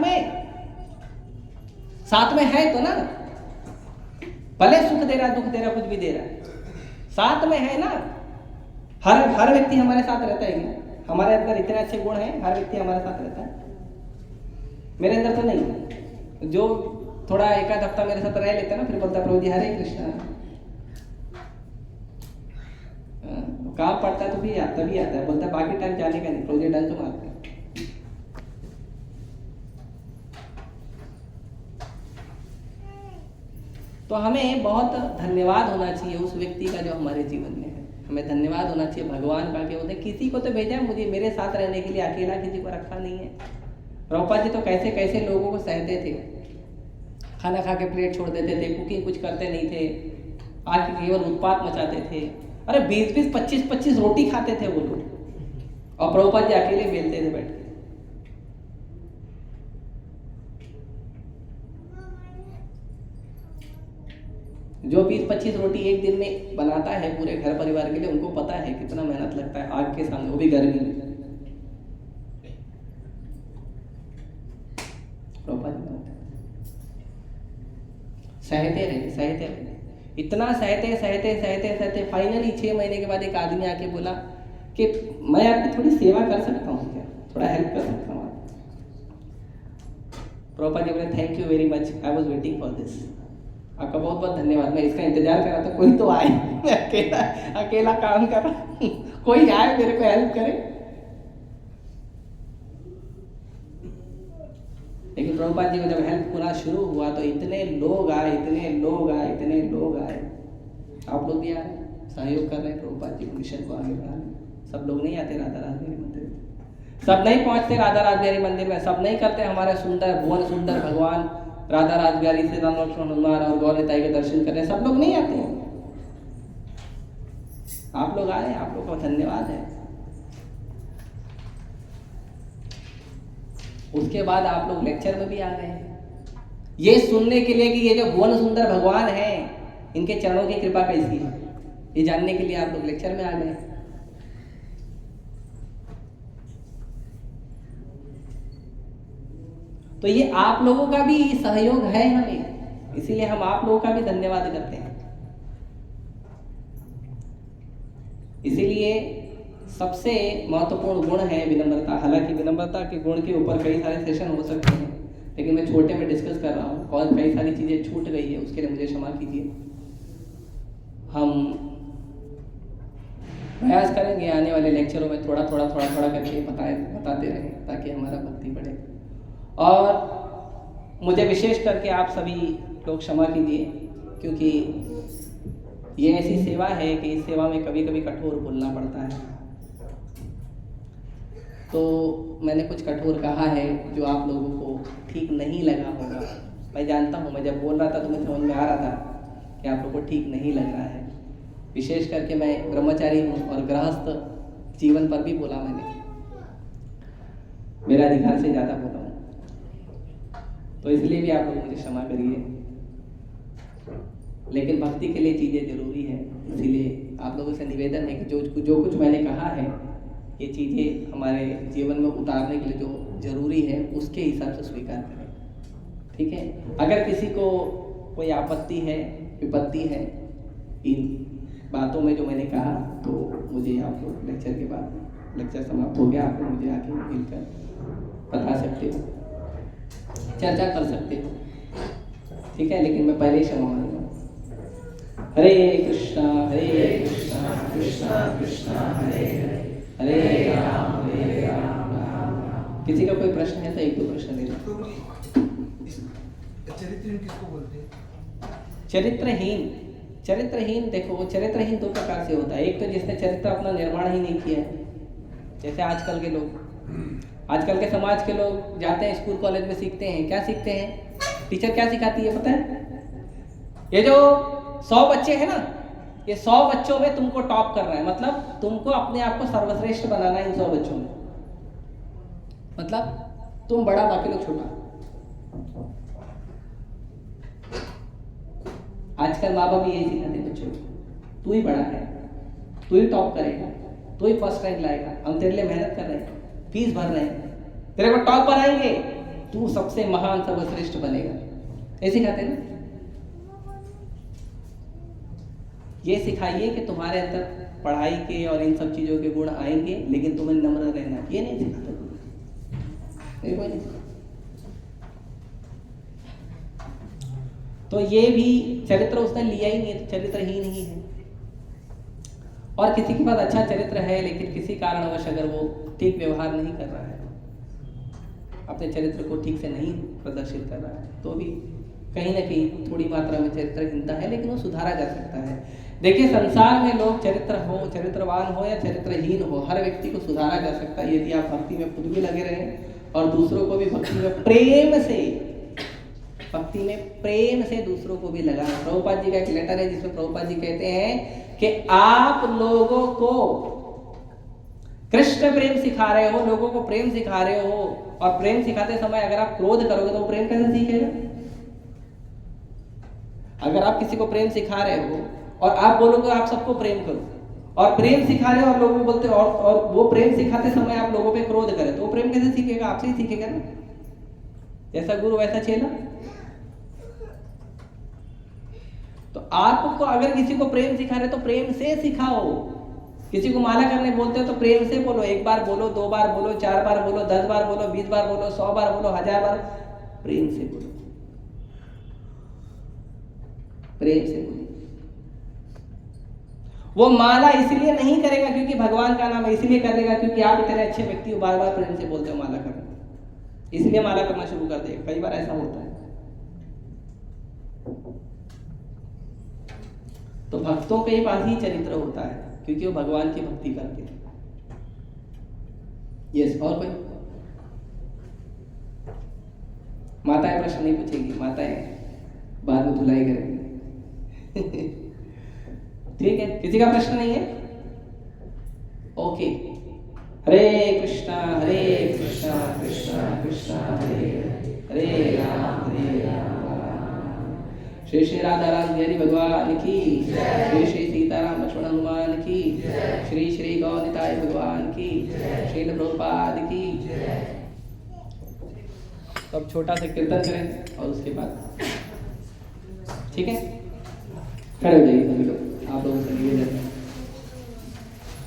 में है तो ना। भले सुख दे रहा है, दुख दे रहा है, कुछ भी दे रहा है, साथ में है ना। हर व्यक्ति हमारे साथ रहता है क्या? हमारे अंदर इतने अच्छे गुण हैं, हर व्यक्ति हमारे साथ रहता है। मेरे अंदर तो नहीं। जो थोड़ा एक आध हफ्ता मेरे साथ रह लेता है ना, फिर बोलता प्रभु जी हरे कृष्णा, काम पड़ता है तो भी आता है, बोलता है बाकी टाइम जाने का नहीं, प्रभु जी डंक मारते हैं। तो हमें बहुत धन्यवाद होना चाहिए उस व्यक्ति का जो हमारे जीवन में है। हमें धन्यवाद होना चाहिए भगवान का कि उसने किसी को तो भेजा है मुझे, मेरे साथ रहने के लिए, अकेला किसी को रखा नहीं है। प्रभुपाद जी तो कैसे कैसे लोगों को सहते थे, खाना खा के प्लेट छोड़ देते थे, कुकिंग कुछ करते नहीं थे, आके केवल उत्पात मचाते थे। अरे 20-20, 25-25 रोटी खाते थे वो लोग, और प्रभुपाद जी अकेले बेलते थे बैठ के। जो 20-25 रोटी एक दिन में बनाता है पूरे घर परिवार के लिए, उनको पता है कितना मेहनत लगता है आग के सामने, वो भी गर्मी में। सहते रहे, इतना सहते फाइनली 6 महीने के बाद एक आदमी आके बोला कि मैं आपकी थोड़ी सेवा कर सकता हूँ क्या, थोड़ा हेल्प कर सकता हूँ? प्रभुपाद जी बोले thank you very much, I was waiting for this. आपका बहुत बहुत धन्यवाद, मैं इसका इंतजार कर रहा था, कोई तो आए। मैं अकेला काम कर रहा हूँ, कोई आए मेरे को हेल्प करे। लेकिन प्रभुपाद जी को जब हेल्प होना शुरू हुआ तो इतने लोग आए। आप लोग भी आ रहे, सहयोग कर रहे हैं प्रभुपाद जी मिशन को आगे बढ़ाने। सब लोग नहीं आते राधा राजबिहारी मंदिर में, सब नहीं पहुंचते राधा राजबिहारी मंदिर में, सब नहीं करते हमारे सुंदर भुवन सुंदर भगवान राधा राजबिहारी से राम लक्ष्मण हनुमान और गौर निताई के दर्शन करने सब लोग नहीं आते हैं। आप लोग आए, आप लोग का धन्यवाद है। उसके बाद आप लोग लेक्चर में भी आ गए हैं, ये सुनने के लिए कि ये जो भुवन सुंदर भगवान है इनके चरणों की कृपा कैसी है, ये जानने के लिए आप लोग लेक्चर में आ गए। तो ये आप लोगों का भी सहयोग है हमें, इसीलिए हम आप लोगों का भी धन्यवाद करते हैं। इसीलिए सबसे महत्वपूर्ण गुण है विनम्रता। हालांकि विनम्रता के गुण के ऊपर कई सारे सेशन हो सकते हैं, लेकिन मैं छोटे में डिस्कस कर रहा हूँ और कई सारी चीज़ें छूट गई है, उसके लिए मुझे क्षमा कीजिए। हम प्रयास करेंगे आने वाले लेक्चरों में थोड़ा थोड़ा करके बताते रहें, ताकि हमारा भक्ति बढ़े। और मुझे विशेष करके आप सभी लोग क्षमा कीजिए, क्योंकि ये ऐसी सेवा है कि इस सेवा में कभी कभी कठोर बोलना पड़ता है। तो मैंने कुछ कठोर कहा है जो आप लोगों को ठीक नहीं लगा होगा। मैं जानता हूँ, मैं जब बोल रहा था तो मुझे समझ में आ रहा था कि आप लोगों को ठीक नहीं लग रहा है। विशेष करके मैं ब्रह्मचारी हूँ और गृहस्थ जीवन पर भी बोला मैंने, मेरा अधिकार से ज़्यादा बोला हूँ, तो इसलिए भी आप लोग मुझे क्षमा करिए। लेकिन भक्ति के लिए चीज़ें जरूरी है, इसीलिए आप लोगों से निवेदन है कि जो कुछ मैंने कहा है, ये चीज़ें हमारे जीवन में उतारने के लिए जो जरूरी है उसके हिसाब से स्वीकार करें, ठीक है। अगर किसी को कोई आपत्ति है, विपत्ति है इन बातों में जो मैंने कहा, तो मुझे आप लोग लेक्चर के बाद, लेक्चर समाप्त हो गया, आप लोग मुझे आके मिलकर बता सकते हो, चर्चा कर सकते हो, ठीक है। लेकिन मैं पहले ही क्षमा मांगूंगा। हरे कृष्णा कृष्णा कृष्णा हरे हरे, हरे राम राम। किसी का कोई प्रश्न है तो एक दो प्रश्न ले लो। चरित्रहीन किसको बोलते हैं? चरित्रहीन देखो, चरित्रहीन दो प्रकार से होता है। एक तो जिसने चरित्र अपना निर्माण ही नहीं किया है, जैसे आजकल के लोग, आजकल के समाज के लोग जाते हैं स्कूल कॉलेज में, सीखते हैं, क्या सीखते हैं? टीचर क्या सिखाती है पता है? ये जो 100 बच्चे हैं ना, ये 100 बच्चों में तुमको टॉप करना है, मतलब तुमको अपने आप को सर्वश्रेष्ठ बनाना है इन 100 बच्चों में, मतलब तुम बड़ा बाकी लोग छोटा। आजकल माँ बाप यही सिखाते बच्चों को, तू ही बड़ा है, तू ही टॉप करेगा, तू ही फर्स्ट रैंक लाएगा, हम तेरे लिए मेहनत कर रहे हैं, फीस भर रहे हैं, तेरे को टॉप बनाएंगे, तू सबसे महान सर्वश्रेष्ठ बनेगा, ऐसे सिखाते ना। ये सिखाइए कि तुम्हारे अंदर पढ़ाई के और इन सब चीजों के गुण आएंगे, लेकिन तुम्हें नम्र रहना, ये नहीं सिखाते, कोई नहीं सिखाता। तो ये भी चरित्र उसने लिया ही नहीं, तो चरित्रहीन ही है। और किसी के पास अच्छा चरित्र है, लेकिन किसी कारणवश अगर वो ठीक व्यवहार नहीं कर रहा है, अपने चरित्र को ठीक से नहीं प्रदर्शित कर रहा है, तो भी कहीं ना कहीं थोड़ी मात्रा में चरित्रहीनता है, लेकिन वो सुधारा जा सकता है। देखिए, संसार में लोग चरित्रवान हो या चरित्रहीन हो, हर व्यक्ति को सुधारा जा सकता है यदि आप भक्ति में खुद भी लगे रहें और दूसरों को भी भक्ति में प्रेम से दूसरों को भी लगाएं। प्रभुपाद जी का एक लेटर है जिसमें प्रभुपाद जी कहते हैं कि आप लोगों को कृष्ण प्रेम सिखा रहे हो, लोगों को प्रेम सिखा रहे हो, और प्रेम सिखाते समय अगर आप क्रोध करोगे तो वो प्रेम कैसे सीखेगा? अगर आप किसी को प्रेम सिखा रहे हो और आप बोलोगे आप सबको प्रेम करो, और प्रेम सिखा रहे हो और लोगों बोलते और वो प्रेम सिखाते समय आप लोगों पे क्रोध करें, तो वो प्रेम कैसे सीखेगा? आपसे ही सीखेगा ना। जैसा गुरु वैसा चेला। तो आपको अगर किसी को प्रेम सिखा रहे तो प्रेम से सिखाओ। किसी को माला करने बोलते हो तो प्रेम से बोलो, 1 बार बोलो, 2 बार बोलो, 4 बार बोलो, 10 बार बोलो, 20 बार बोलो, 100 बार बोलो, 1000 बार, प्रेम से बोलो, प्रेम से बोलो। वो माला इसलिए नहीं करेगा क्योंकि भगवान का नाम है, इसलिए करेगा क्योंकि आप इतने अच्छे व्यक्ति हो, बार बार प्रेम से बोलते हो माला करना, इसलिए माला करना शुरू कर देगा। कई बार ऐसा होता है। तो भक्तों के पास ही चरित्र होता है क्योंकि वो भगवान की भक्ति करते हैं। यस, और कोई माताएं प्रश्न नहीं पूछेंगी, माताएं बाद में धुलाई करेंगी। ठीक है, किसी का प्रश्न नहीं है? ओके। हरे कृष्णा कृष्णा कृष्णा हरे हरे राम श्री श्री राधा राम बिहारी भगवान की, श्री श्री सीताराम लक्ष्मण हनुमान की, श्री श्री गौनिताय भगवान की, श्रील प्रभुपाद की। तो अब छोटा सा कीर्तन करेंगे और उसके बाद ठीक है, खड़े हो जाइए सभी लोग, आप लोगों से निवेदन है।